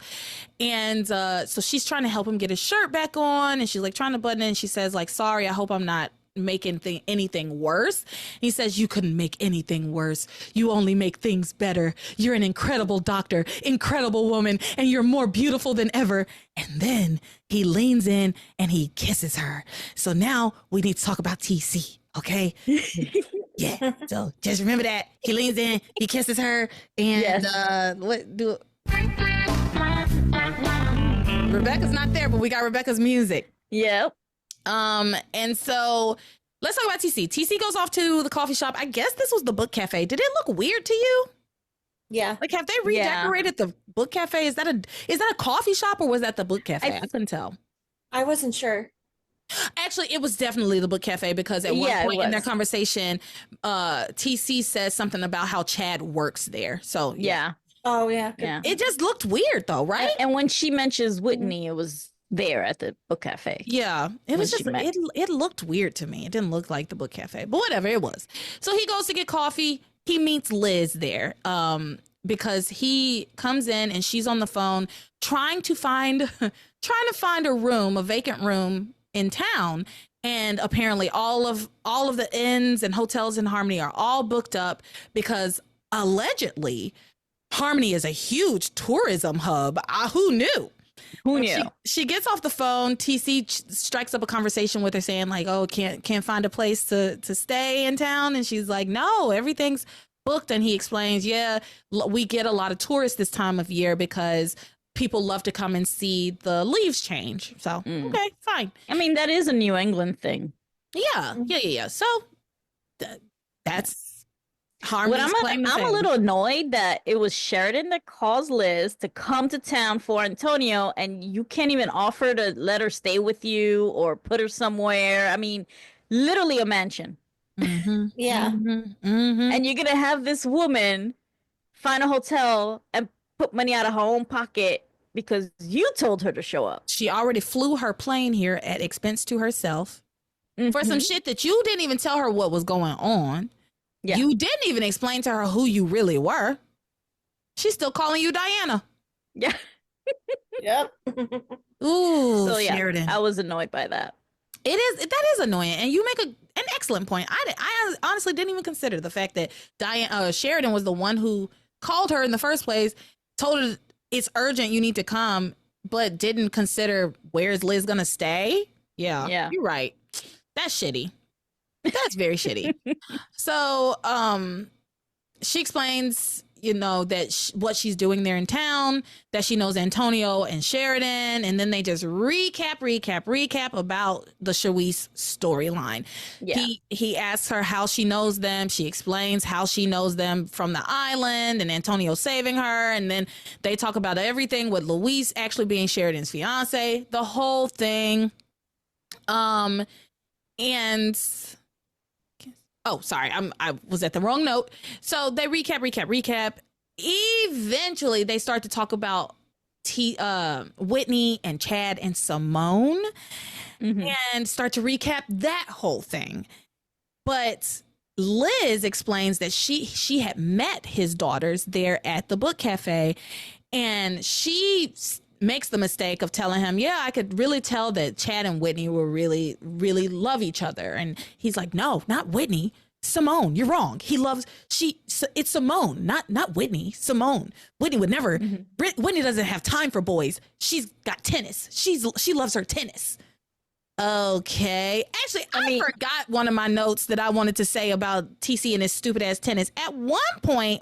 And so she's trying to help him get his shirt back on, and she's like trying to button it, and she says, like, sorry, I hope I'm not make anything worse. He says, you couldn't make anything worse. You only make things better. You're an incredible doctor, incredible woman, and you're more beautiful than ever. And then he leans in and he kisses her. So now we need to talk about TC, okay? Yeah. So just remember that. He leans in, he kisses her, and Rebecca's not there, but we got Rebecca's music. Yep. And so let's talk about TC. TC goes off to the coffee shop. I guess this was the book cafe. Did it look weird to you? Yeah. Like, have they redecorated the book cafe? Is that a coffee shop, or was that the book cafe? I couldn't tell. I wasn't sure. Actually, it was definitely the book cafe, because at one point in their conversation, TC says something about how Chad works there. So yeah. Oh yeah. Yeah. It just looked weird though, right? And when she mentions Whitney, it was there at the book cafe. Yeah, it was just it looked weird to me. It didn't look like the book cafe, but whatever it was. So he goes to get coffee. He meets Liz there, because he comes in and she's on the phone trying to find a vacant room in town, and apparently all of the inns and hotels in Harmony are all booked up, because allegedly Harmony is a huge tourism hub. Who knew? Who knew? She gets off the phone. TC strikes up a conversation with her saying like, oh, can't find a place to stay in town. And she's like, no, everything's booked. And he explains, yeah, we get a lot of tourists this time of year because people love to come and see the leaves change. So, okay, fine. I mean, that is a New England thing. Yeah. So that's Harmony's claim to fame. I'm a little annoyed that it was Sheridan that caused Liz to come to town for Antonio, and you can't even offer to let her stay with you or put her somewhere. I mean, literally a mansion. Mm-hmm. Yeah. Mm-hmm. And you're going to have this woman find a hotel and put money out of her own pocket because you told her to show up. She already flew her plane here at expense to herself for some shit that you didn't even tell her what was going on. Yeah. You didn't even explain to her who you really were. She's still calling you Diana. Yeah. Yep. Ooh, so, yeah, Sheridan. I was annoyed by that. That is annoying, and you make an excellent point. I honestly didn't even consider the fact that Sheridan was the one who called her in the first place, told her it's urgent, you need to come, but didn't consider where's Liz gonna stay. Yeah, you're right. That's shitty. That's very shitty. So, she explains, that what she's doing there in town, that she knows Antonio and Sheridan, and then they just recap about the Shawise storyline. Yeah. He asks her how she knows them. She explains how she knows them from the island and Antonio saving her, and then they talk about everything with Luis actually being Sheridan's fiance, the whole thing. And oh, sorry, I was at the wrong note. So they recap. Eventually, they start to talk about Whitney and Chad and Simone, and start to recap that whole thing. But Liz explains that she had met his daughters there at the book cafe, and she makes the mistake of telling him, yeah, I could really tell that Chad and Whitney were really, really love each other. And he's like, no, not Whitney. Simone, you're wrong. It's Simone, not Whitney. Simone. Whitney would never. Whitney doesn't have time for boys. She's got tennis. She loves her tennis. Okay. Actually, I forgot one of my notes that I wanted to say about TC and his stupid ass tennis. At one point,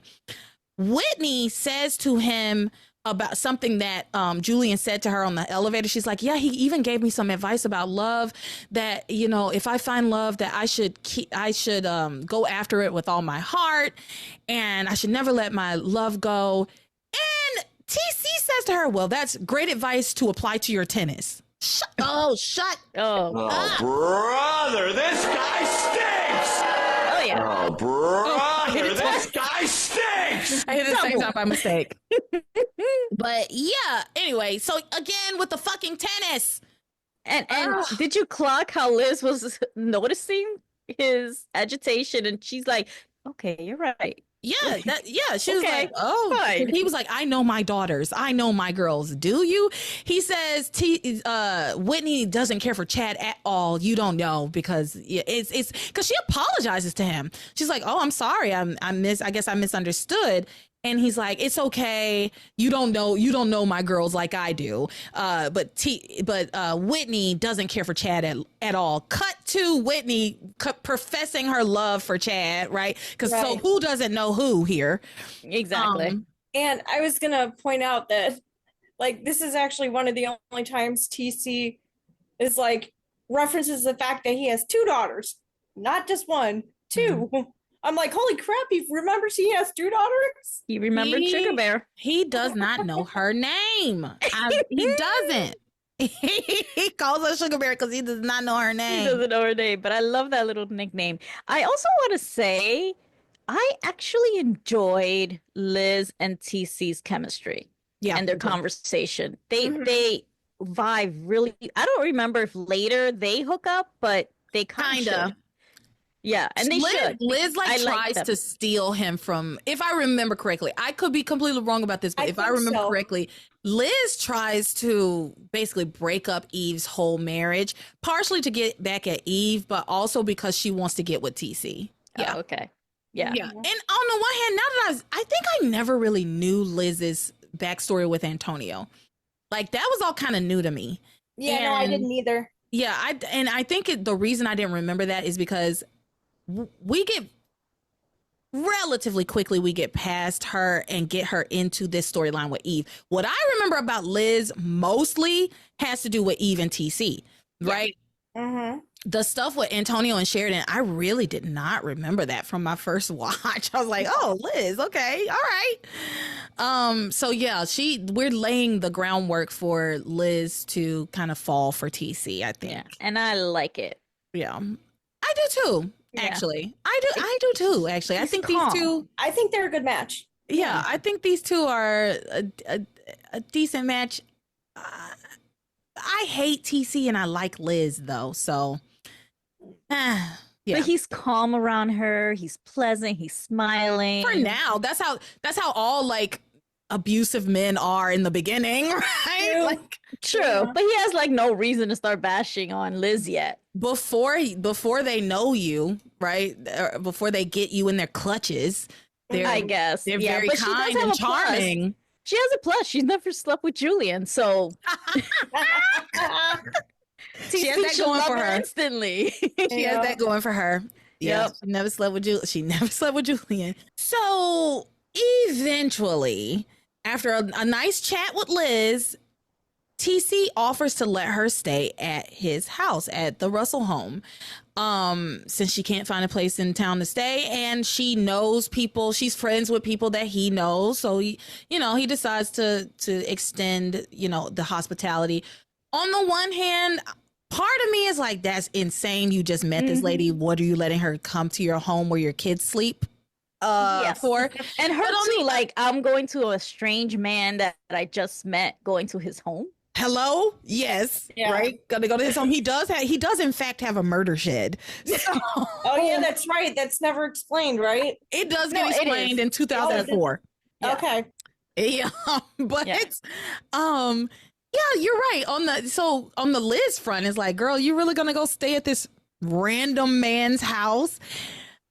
Whitney says to him about something that Julian said to her on the elevator. She's like, yeah, he even gave me some advice about love, that, if I find love, that I should go after it with all my heart, and I should never let my love go. And TC says to her, well, that's great advice to apply to your tennis. Shut up. Brother, this guy stinks. Oh, yeah. Oh, brother, this guy stinks. I hit the same time by mistake. But yeah, anyway, so again with the fucking tennis. And did you clock how Liz was noticing his agitation? And she's like, okay, you're right. Yeah, she was Okay, like, oh, fine. he was like, I know my daughters. I know my girls. Do you? He says, Whitney doesn't care for Chad at all. You don't know because it's because she apologizes to him. She's like, oh, I'm sorry. I guess I misunderstood. And he's like, it's okay. You don't know my girls like I do. But Whitney doesn't care for Chad at all. Cut to Whitney professing her love for Chad, right? Because so who doesn't know who here? Exactly. And I was gonna point out that, like, this is actually one of the only times TC is like references the fact that he has two daughters, not just one, two. Mm-hmm. I'm like, holy crap, he remembers he has two daughters? He remembered Sugar Bear. He does not know her name. He doesn't. He calls her Sugar Bear because he does not know her name. He doesn't know her name, but I love that little nickname. I also want to say, I actually enjoyed Liz and TC's chemistry and their conversation. They vibe really. I don't remember if later they hook up, but they kind of. Yeah, and they should. Liz tries to steal him from, if I remember correctly, I could be completely wrong about this, but if I remember correctly, Liz tries to basically break up Eve's whole marriage, partially to get back at Eve, but also because she wants to get with TC. Yeah. Oh, okay. Yeah. Yeah. And on the one hand, now that I think I never really knew Liz's backstory with Antonio. Like, that was all kind of new to me. Yeah, no, I didn't either. Yeah, I think the reason I didn't remember that is because we get relatively quickly, we get past her and get her into this storyline with Eve. What I remember about Liz mostly has to do with Eve and TC, right? Mm-hmm. The stuff with Antonio and Sheridan, I really did not remember that from my first watch. I was like, oh, Liz, okay, all right. So yeah, we're laying the groundwork for Liz to kind of fall for TC, I think. Yeah, and I like it. Yeah, I do too. Actually, I do too. Actually, I think these two. I think they're a good match. Yeah, I think these two are a decent match. I hate TC and I like Liz though, so. Yeah. But he's calm around her. He's pleasant. He's smiling. For now, that's how all like abusive men are in the beginning, right? Like, true, but he has like no reason to start bashing on Liz yet. Before they know you, right? Before they get you in their clutches, I guess they're very kind and charming. She has a plus. She's never slept with Julian, so she has that going for her instantly. She has that going for her. Yeah, she never slept with Julian. She never slept with Julian. So eventually, after a nice chat with Liz, TC offers to let her stay at his house at the Russell home, since she can't find a place in town to stay, and she knows people. She's friends with people that he knows, so he decides to extend the hospitality. On the one hand, part of me is like, that's insane. You just met this lady. What are you letting her come to your home where your kids sleep? For and her too. Like, I'm going to a strange man that I just met, going to his home. Hello? Yes. Yeah. Right? Gonna go to his home. He does in fact have a murder shed. So, oh yeah, that's right. That's never explained, right? It does get explained in 2004. Yeah. Okay. Yeah. But yeah, you're right. On the Liz front, it's like, girl, you really gonna go stay at this random man's house?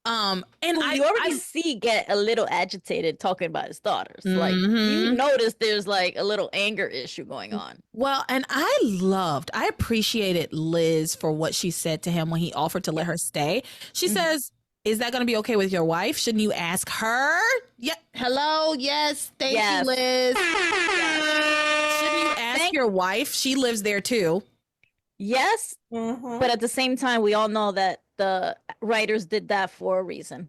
And you already see get a little agitated talking about his daughters. Like, you notice there's like a little anger issue going on. Well, and I appreciated Liz for what she said to him when he offered to let her stay. She says, is that going to be okay with your wife? Shouldn't you ask her? Yeah. Hello. Yes. Thank you, Liz. Shouldn't you ask your wife? She lives there too. Yes. But at the same time, we all know that the writers did that for a reason.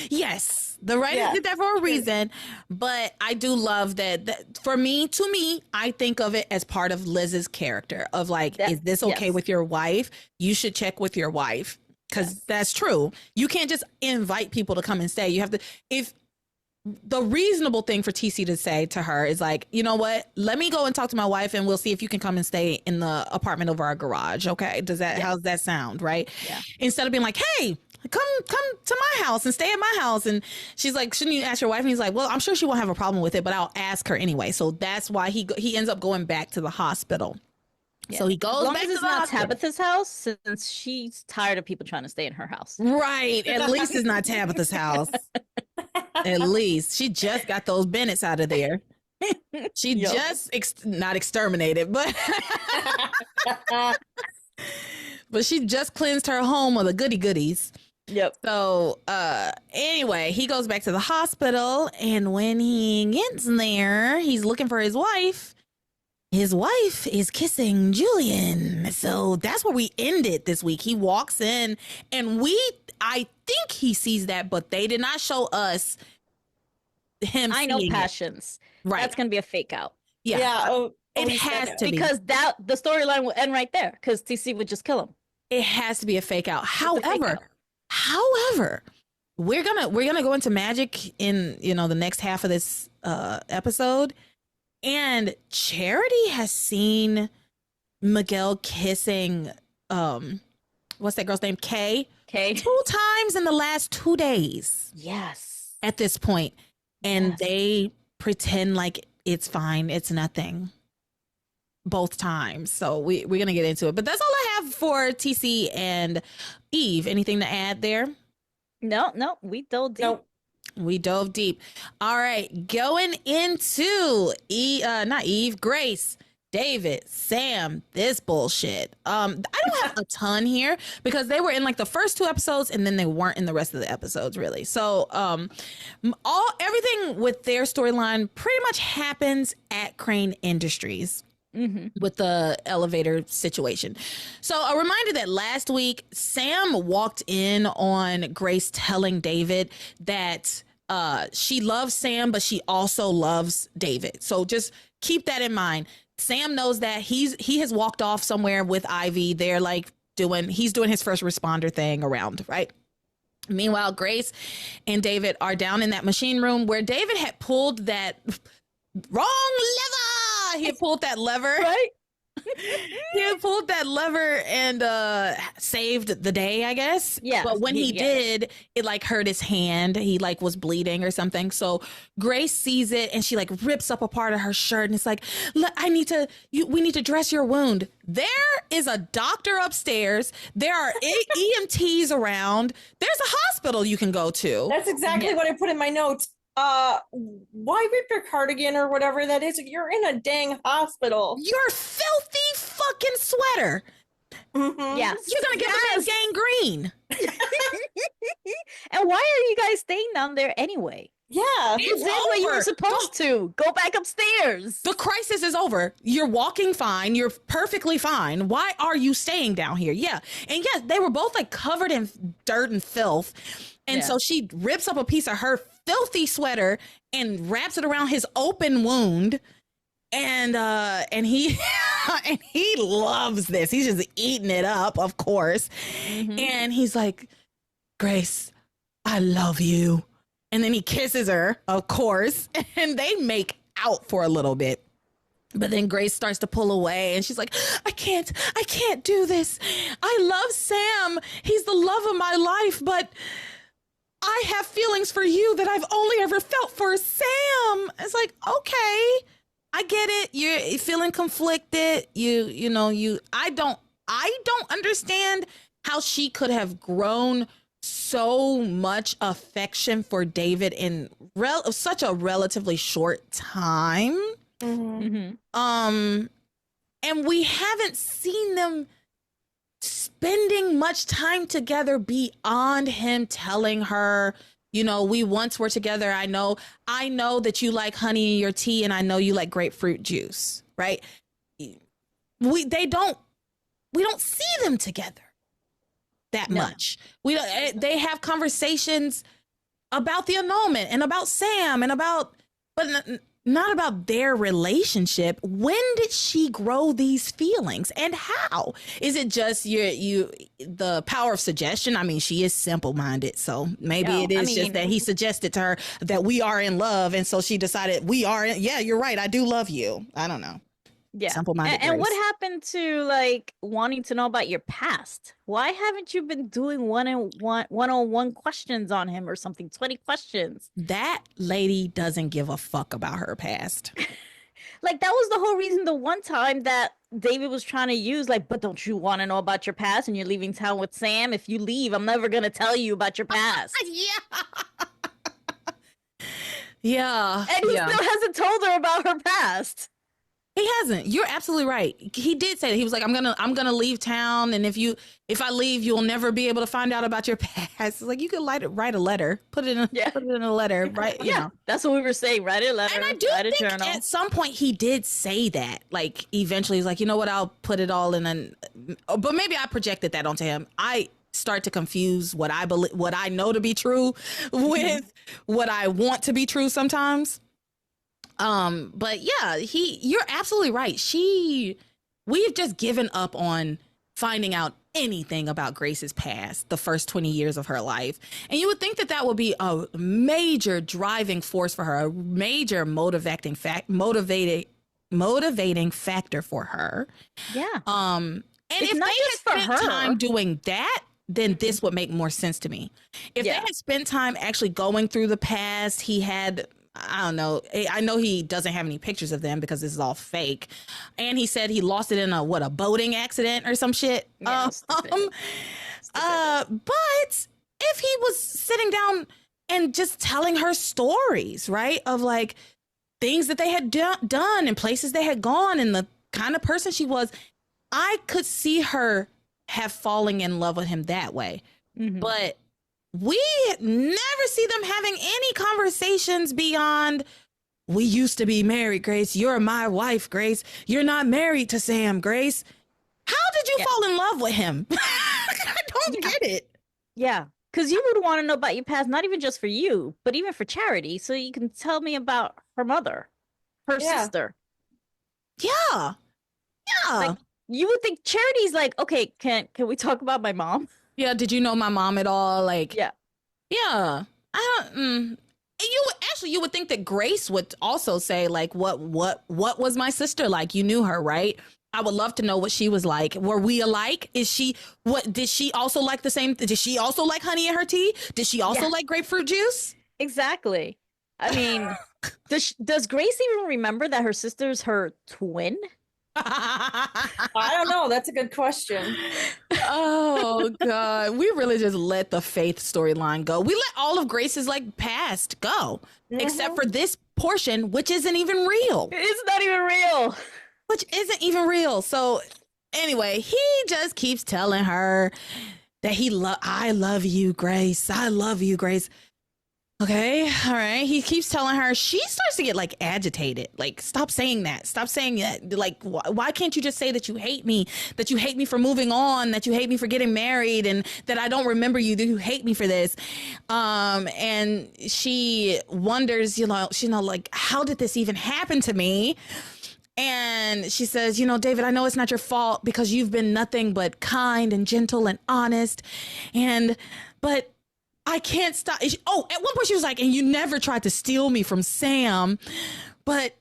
Yes, the writers did that for a reason, but I do love that to me, I think of it as part of Liz's character of like, is this okay with your wife? You should check with your wife, because that's true. You can't just invite people to come and stay. You have to, the reasonable thing for TC to say to her is like, you know what? Let me go and talk to my wife, and we'll see if you can come and stay in the apartment over our garage. Okay, how's that sound? Right? Yeah. Instead of being like, hey, come to my house and stay at my house. And she's like, shouldn't you ask your wife? And he's like, well, I'm sure she won't have a problem with it, but I'll ask her anyway. So that's why he ends up going back to the hospital. Yeah. So he goes as long back as to it's the not hospital. Tabitha's house, since she's tired of people trying to stay in her house. Right. At least it's not Tabitha's house. At least she just got those Bennetts out of there. She just not exterminated, but but she just cleansed her home of the goody goodies. Yep. So anyway, he goes back to the hospital, and when he gets there, he's looking for his wife. His wife is kissing Julian. So that's where we ended this week. He walks in, and I think he sees that, but they did not show us him. I know seeing it. Passions. Right. That's gonna be a fake out. Yeah. Oh, It has to be. Because the storyline will end right there. Because TC would just kill him. It has to be a fake out. It's a fake However, we're gonna go into magic in the next half of this episode, and Charity has seen Miguel kissing what's that girl's name? Kay. Okay. 2 times in the last 2 days Yes. at this point, and Yes. they pretend like it's fine, it's nothing. Both times. So we're going to get into it. But that's all I have for TC and Eve. Anything to add there? No, we dove deep. Nope. We dove deep. All right. Going into not Eve, Grace, David, Sam, this bullshit. I don't have a ton here because they were in like the first 2 episodes and then they weren't in the rest of the episodes really. So everything with their storyline pretty much happens at Crane Industries. With the elevator situation. So a reminder that last week, Sam walked in on Grace telling David that she loves Sam, but she also loves David. So just keep that in mind. Sam knows that he has walked off somewhere with Ivy. They're like he's doing his first responder thing around, right? Meanwhile, Grace and David are down in that machine room where David had pulled that wrong lever. He had pulled that lever. Right? He had pulled that lever and saved the day, I guess. Yeah. But when he did, it like hurt his hand. He like was bleeding or something. So Grace sees it and she like rips up a part of her shirt and it's like, we need to dress your wound. There is a doctor upstairs. There are EMTs around. There's a hospital you can go to. That's exactly what I put in my notes. Why rip your cardigan or whatever that is? You're in a dang hospital. Your filthy fucking sweater. Mhm. Yes. You're gonna get the gangrene. And why are you guys staying down there anyway? Yeah. You did what you were supposed to. Go back upstairs. The crisis is over. You're walking fine. You're perfectly fine. Why are you staying down here? Yeah. And yes, they were both like covered in dirt and filth. And so she rips up a piece of her filthy sweater and wraps it around his open wound. And he and he loves this. He's just eating it up, of course. And he's like, Grace, I love you. And then he kisses her, of course, and they make out for a little bit. But then Grace starts to pull away and she's like, I can't do this. I love Sam. He's the love of my life, but I have feelings for you that I've only ever felt for Sam. It's like, okay, I get it. You're feeling conflicted. I don't understand how she could have grown so much affection for David in such a relatively short time. And we haven't seen them spending much time together beyond him telling her, we once were together. I know that you like honey in your tea and I know you like grapefruit juice, right? We don't see them together that much. We don't, they have conversations about the annulment and about Sam and but not about their relationship. When did she grow these feelings, and how? Is it just the power of suggestion? I mean, she is simple-minded, so maybe it is just that he suggested to her that we are in love, and so she decided yeah, you're right, I do love you. I don't know. Yeah. Simple-minded. And what happened to like wanting to know about your past? Why haven't you been doing one-on-one questions on him or something? 20 questions. That lady doesn't give a fuck about her past. Like, that was the whole reason the one time that David was trying to use, like, but don't you want to know about your past and you're leaving town with Sam? If you leave, I'm never going to tell you about your past. Yeah. And he still hasn't told her about her past. He hasn't. You're absolutely right. He did say that. He was like, I'm gonna leave town, and if I leave, you'll never be able to find out about your past. It's like, you could write a letter, put it in a letter, right? You know. That's what we were saying. Write a letter. And I do write think a journal. at some point he did say that. Like, eventually he's like, you know what? I'll put it all in but maybe I projected that onto him. I start to confuse what I believe, what I know to be true, with what I want to be true sometimes. But yeah, you're absolutely right. We've just given up on finding out anything about Grace's past, the first 20 years of her life. And you would think that would be a major driving force for her, a major motivating factor for her. Yeah. And it's if not they just had for spent her. time doing that, then this would make more sense to me. If they had spent time actually going through the past, he had, I don't know. I know he doesn't have any pictures of them because this is all fake. And he said he lost it in a boating accident or some shit. Yeah, but if he was sitting down and just telling her stories, right, of like things that they had done and places they had gone and the kind of person she was, I could see her have falling in love with him that way. Mm-hmm. But we never see them having any conversations beyond, we used to be married, Grace. You're my wife, Grace. You're not married to Sam, Grace. How did you fall in love with him? I don't get it. Yeah, because you would want to know about your past, not even just for you, but even for Charity, so you can tell me about her mother, her sister. Yeah. Like, you would think Charity's like, okay, can we talk about my mom? Yeah, did you know my mom at all? Like, yeah. I don't. And you would think that Grace would also say, like, what was my sister like? You knew her, right? I would love to know what she was like. Were we alike? Did she also like the same? Did she also like honey in her tea? Did she also like grapefruit juice? Exactly. I mean, does Grace even remember that her sister's her twin? I don't know. That's a good question. Oh God, we really just let the Faith storyline go. We let all of Grace's like past go, except for this portion, which isn't even real. It's not even real. Which isn't even real. So anyway, he just keeps telling her that I love you, Grace. I love you, Grace. Okay, all right. He keeps telling her. She starts to get like agitated. Like, stop saying that. Stop saying that. Like, why can't you just say that you hate me? That you hate me for moving on? That you hate me for getting married? And that I don't remember you? That you hate me for this? And she wonders, like, how did this even happen to me? And she says, David, I know it's not your fault because you've been nothing but kind and gentle and honest. But I can't stop. At one point she was like, and you never tried to steal me from Sam, but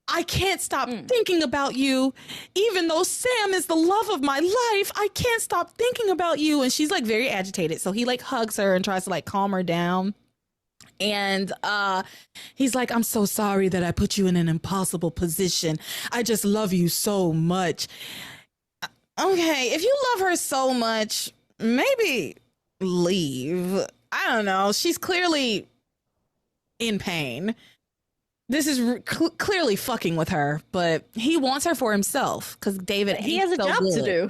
I can't stop thinking about you. Even though Sam is the love of my life, I can't stop thinking about you. And she's like very agitated. So he like hugs her and tries to like calm her down. And he's like, I'm so sorry that I put you in an impossible position. I just love you so much. Okay, if you love her so much, maybe leave. I don't know. She's clearly in pain. This is clearly fucking with her, but he wants her for himself because David, he has a job to do.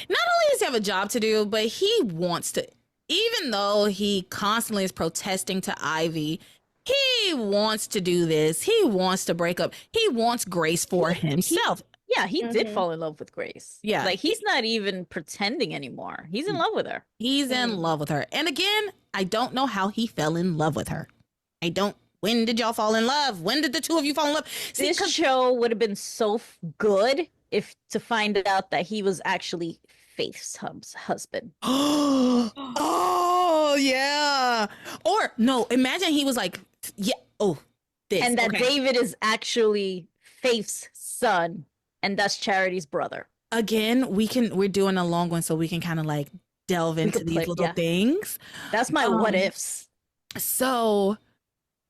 Not only does he have a job to do, but he wants to, even though he constantly is protesting to Ivy, he wants to do this. He wants to break up. He wants Grace for himself. He did fall in love with Grace. Yeah. Like, he's not even pretending anymore. He's in love with her. He's in love with her. And again, I don't know how he fell in love with her. I don't when did y'all fall in love? When did the two of you fall in love? See, This show would have been so good if to find out that he was actually Faith's husband. Oh, yeah. Or no, imagine he was like, yeah, oh, this. And that okay. David is actually Faith's son, and that's Charity's brother. Again, we're doing a long one so we can kind of like delve into these little things. That's my what ifs. So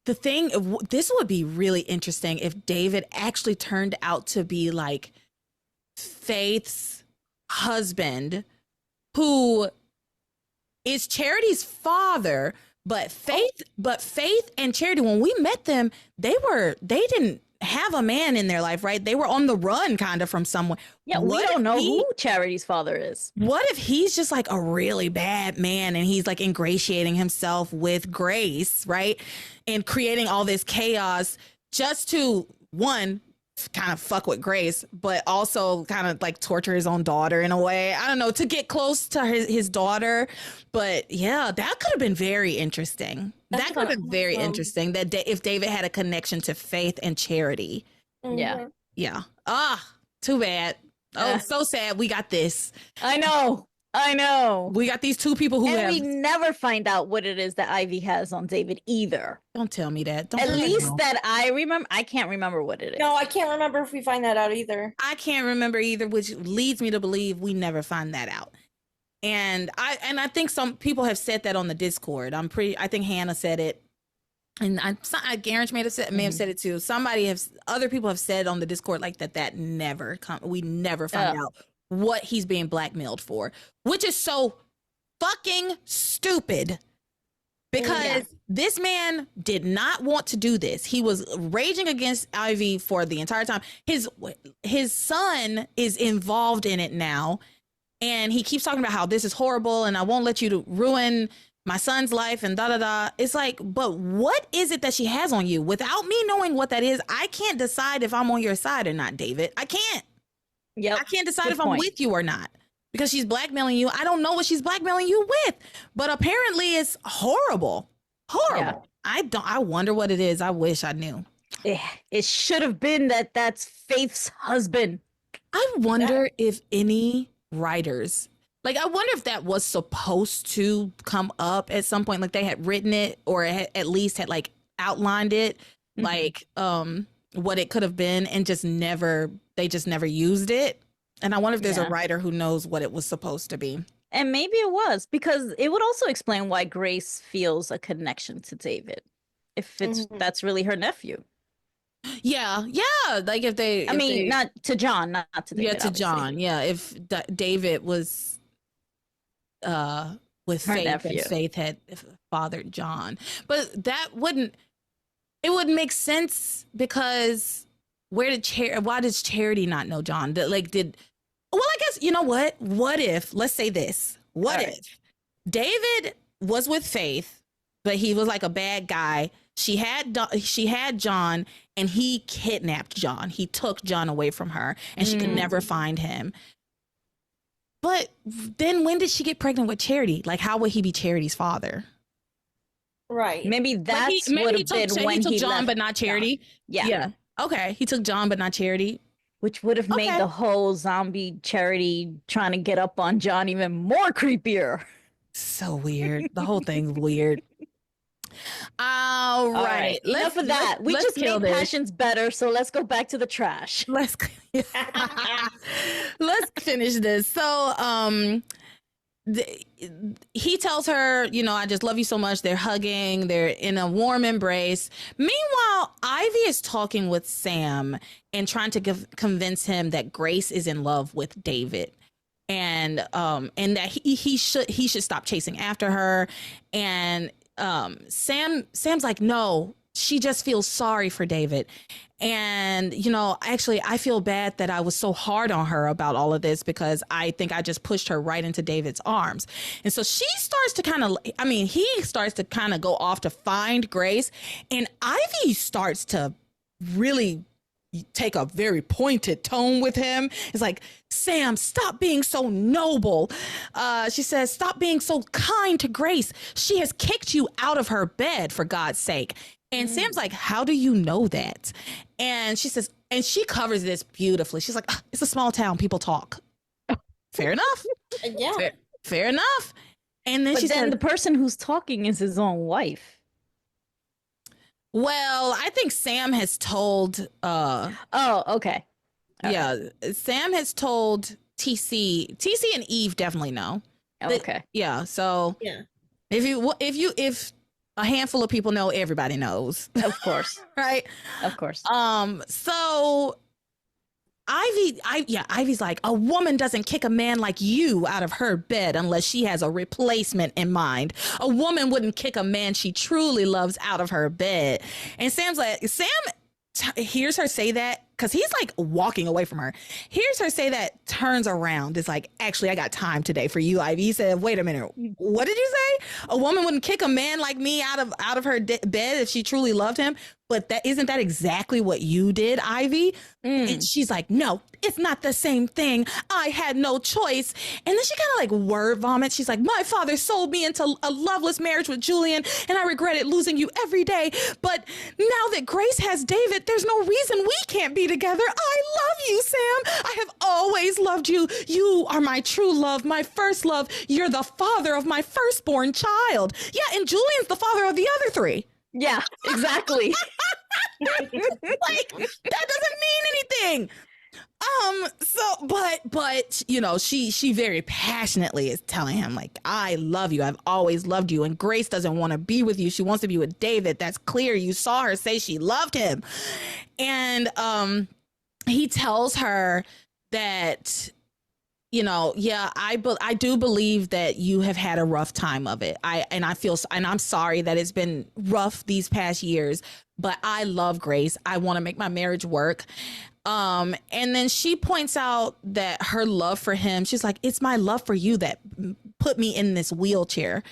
the thing, this would be really interesting if David actually turned out to be like Faith's husband, who is Charity's father, but Faith and Charity, when we met them, they didn't have a man in their life, right? They were on the run kind of from somewhere. Yeah, we don't know who Charity's father is. What if he's just like a really bad man and he's like ingratiating himself with Grace, right? And creating all this chaos just to, one, kind of fuck with Grace, but also kind of like torture his own daughter in a way. I don't know, to get close to his daughter. But yeah, that could have been very interesting. That could have been very interesting, that if David had a connection to Faith and Charity. Yeah. Yeah. Too bad. Oh, so sad. We got this. I know. We got these two people who we never find out what it is that Ivy has on David either. Don't tell me that. At least that I remember. I can't remember what it is. No, I can't remember if we find that out either. I can't remember either, which leads me to believe we never find that out. And I think some people have said that on the Discord. I think Hannah said it. And Garrett may have said it too. Other people have said on the Discord like that we never find out what he's being blackmailed for, which is so fucking stupid, because this man did not want to do this. He was raging against Ivy for the entire time. His son is involved in it now, and he keeps talking about how this is horrible and I won't let you to ruin my son's life and da-da-da. It's like, but what is it that she has on you? Without me knowing what that is, I can't decide if I'm on your side or not, David. I can't. Yep. I can't decide if I'm with you or not, because she's blackmailing you. I don't know what she's blackmailing you with, but apparently it's horrible. Horrible. Yeah. I wonder what it is. I wish I knew. It should have been that's Faith's husband. I wonder if any writers, like, I wonder if that was supposed to come up at some point, like they had written it or at least had like outlined it, like what it could have been, and they just never used it. And I wonder if there's a writer who knows what it was supposed to be. And maybe it was, because it would also explain why Grace feels a connection to David, if that's really her nephew. Yeah. Like not to John, not to David. Yeah, to obviously. John. Yeah, if David was with her Faith nephew. and Faith had fathered John, but it wouldn't make sense, because why does Charity not know John? I guess, you know what? What if, let's say this, if David was with Faith, but he was like a bad guy. She had John, and he kidnapped John. He took John away from her, and she could never find him. But then when did she get pregnant with Charity? Like, how would he be Charity's father? Right. Maybe that's what he took when he took John, left but not Charity. Yeah. Okay. He took John, but not Charity. Which would have made the whole zombie Charity trying to get up on John even more creepier. So weird. The whole thing's weird. All right. Enough of that. We just made Passions better, so let's go back to the trash. Let's finish this. So he tells her, I just love you so much. They're hugging. They're in a warm embrace. Meanwhile, Ivy is talking with Sam and trying to convince him that Grace is in love with David, and that he should stop chasing after her. And Sam's like, no, she just feels sorry for David. And, actually, I feel bad that I was so hard on her about all of this, because I think I just pushed her right into David's arms. And so he starts to kind of go off to find Grace. And Ivy starts to really take a very pointed tone with him. It's like, Sam, stop being so noble. She says, stop being so kind to Grace. She has kicked you out of her bed, for God's sake. And Sam's like, how do you know that? And she says, and she covers this beautifully. She's like, it's a small town. People talk. Fair enough. Yeah. Fair enough. And then But she then said, the person who's talking is his own wife. well, I think Sam has told, Oh, okay. yeah, Sam has told TC and Eve definitely know. Okay. Yeah. So Yeah. if a handful of people know, everybody knows. Of course. Right. Of course. So Ivy's like, a woman doesn't kick a man like you out of her bed unless she has a replacement in mind. A woman wouldn't kick a man she truly loves out of her bed. And Sam hears her say that because he's like walking away from her. Hears her say that, turns around. It's like, actually, I got time today for you, Ivy. He said, wait a minute. What did you say? A woman wouldn't kick a man like me out of her bed if she truly loved him. But isn't that exactly what you did, Ivy? And she's like, no, it's not the same thing. I had no choice. And then she kind of like word vomits. She's like, my father sold me into a loveless marriage with Julian, and I regretted losing you every day. But now that Grace has David, there's no reason we can't be together. I love you, Sam. I have always loved you. You are my true love, my first love. You're the father of my firstborn child. Yeah, and Julian's the father of the other three. Yeah, exactly. Like, that doesn't mean anything. But you know, she very passionately is telling him, like, I love you. I've always loved you. And Grace doesn't want to be with you. She wants to be with David. That's clear. You saw her say she loved him. And he tells her that, you know, yeah, I do believe that you have had a rough time of it. I'm sorry that it's been rough these past years, but I love Grace. I want to make my marriage work. And then she points out that her love for him, she's like, it's my love for you that put me in this wheelchair.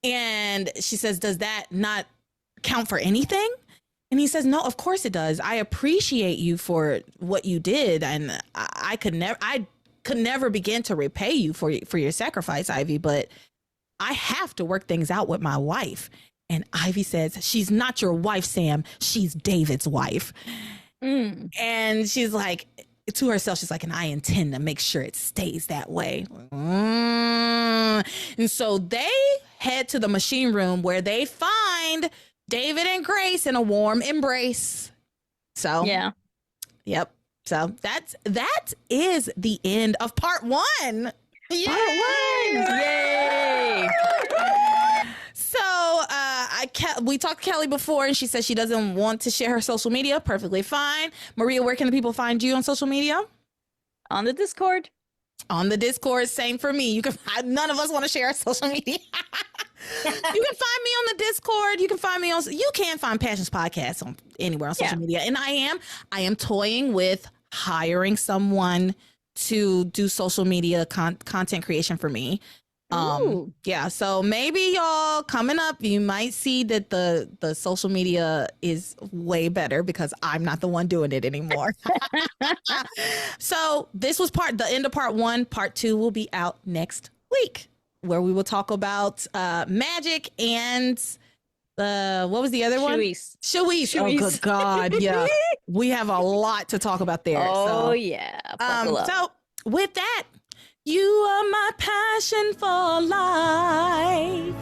And she says, does that not count for anything? And he says, no, of course it does. I appreciate you for what you did. And I could never begin to repay you for your sacrifice, Ivy, but I have to work things out with my wife. And Ivy says, she's not your wife, Sam. She's David's wife. And she's like, to herself, she's like, and I intend to make sure it stays that way. And so they head to the machine room where they find David and Grace in a warm embrace. So, Yeah. Yep. So that is the end of part one. Yay! Part one. Yay! So we talked to Kelly before, and she said she doesn't want to share her social media. Perfectly fine. Maria, where can the people find you on social media? On the Discord. On the Discord. Same for me. None of us want to share our social media. You can find me on the Discord. You can find Passions Podcast anywhere on social media. And I am toying with hiring someone to do social media content creation for me. Yeah, so maybe y'all coming up, you might see that the social media is way better because I'm not the one doing it anymore. So this was the end of part one. Part two will be out next week, where we will talk about magic and what was the other one? Shawise. Oh, good God. Yeah. We have a lot to talk about there. Oh, yeah. So with that, you are my passion for life.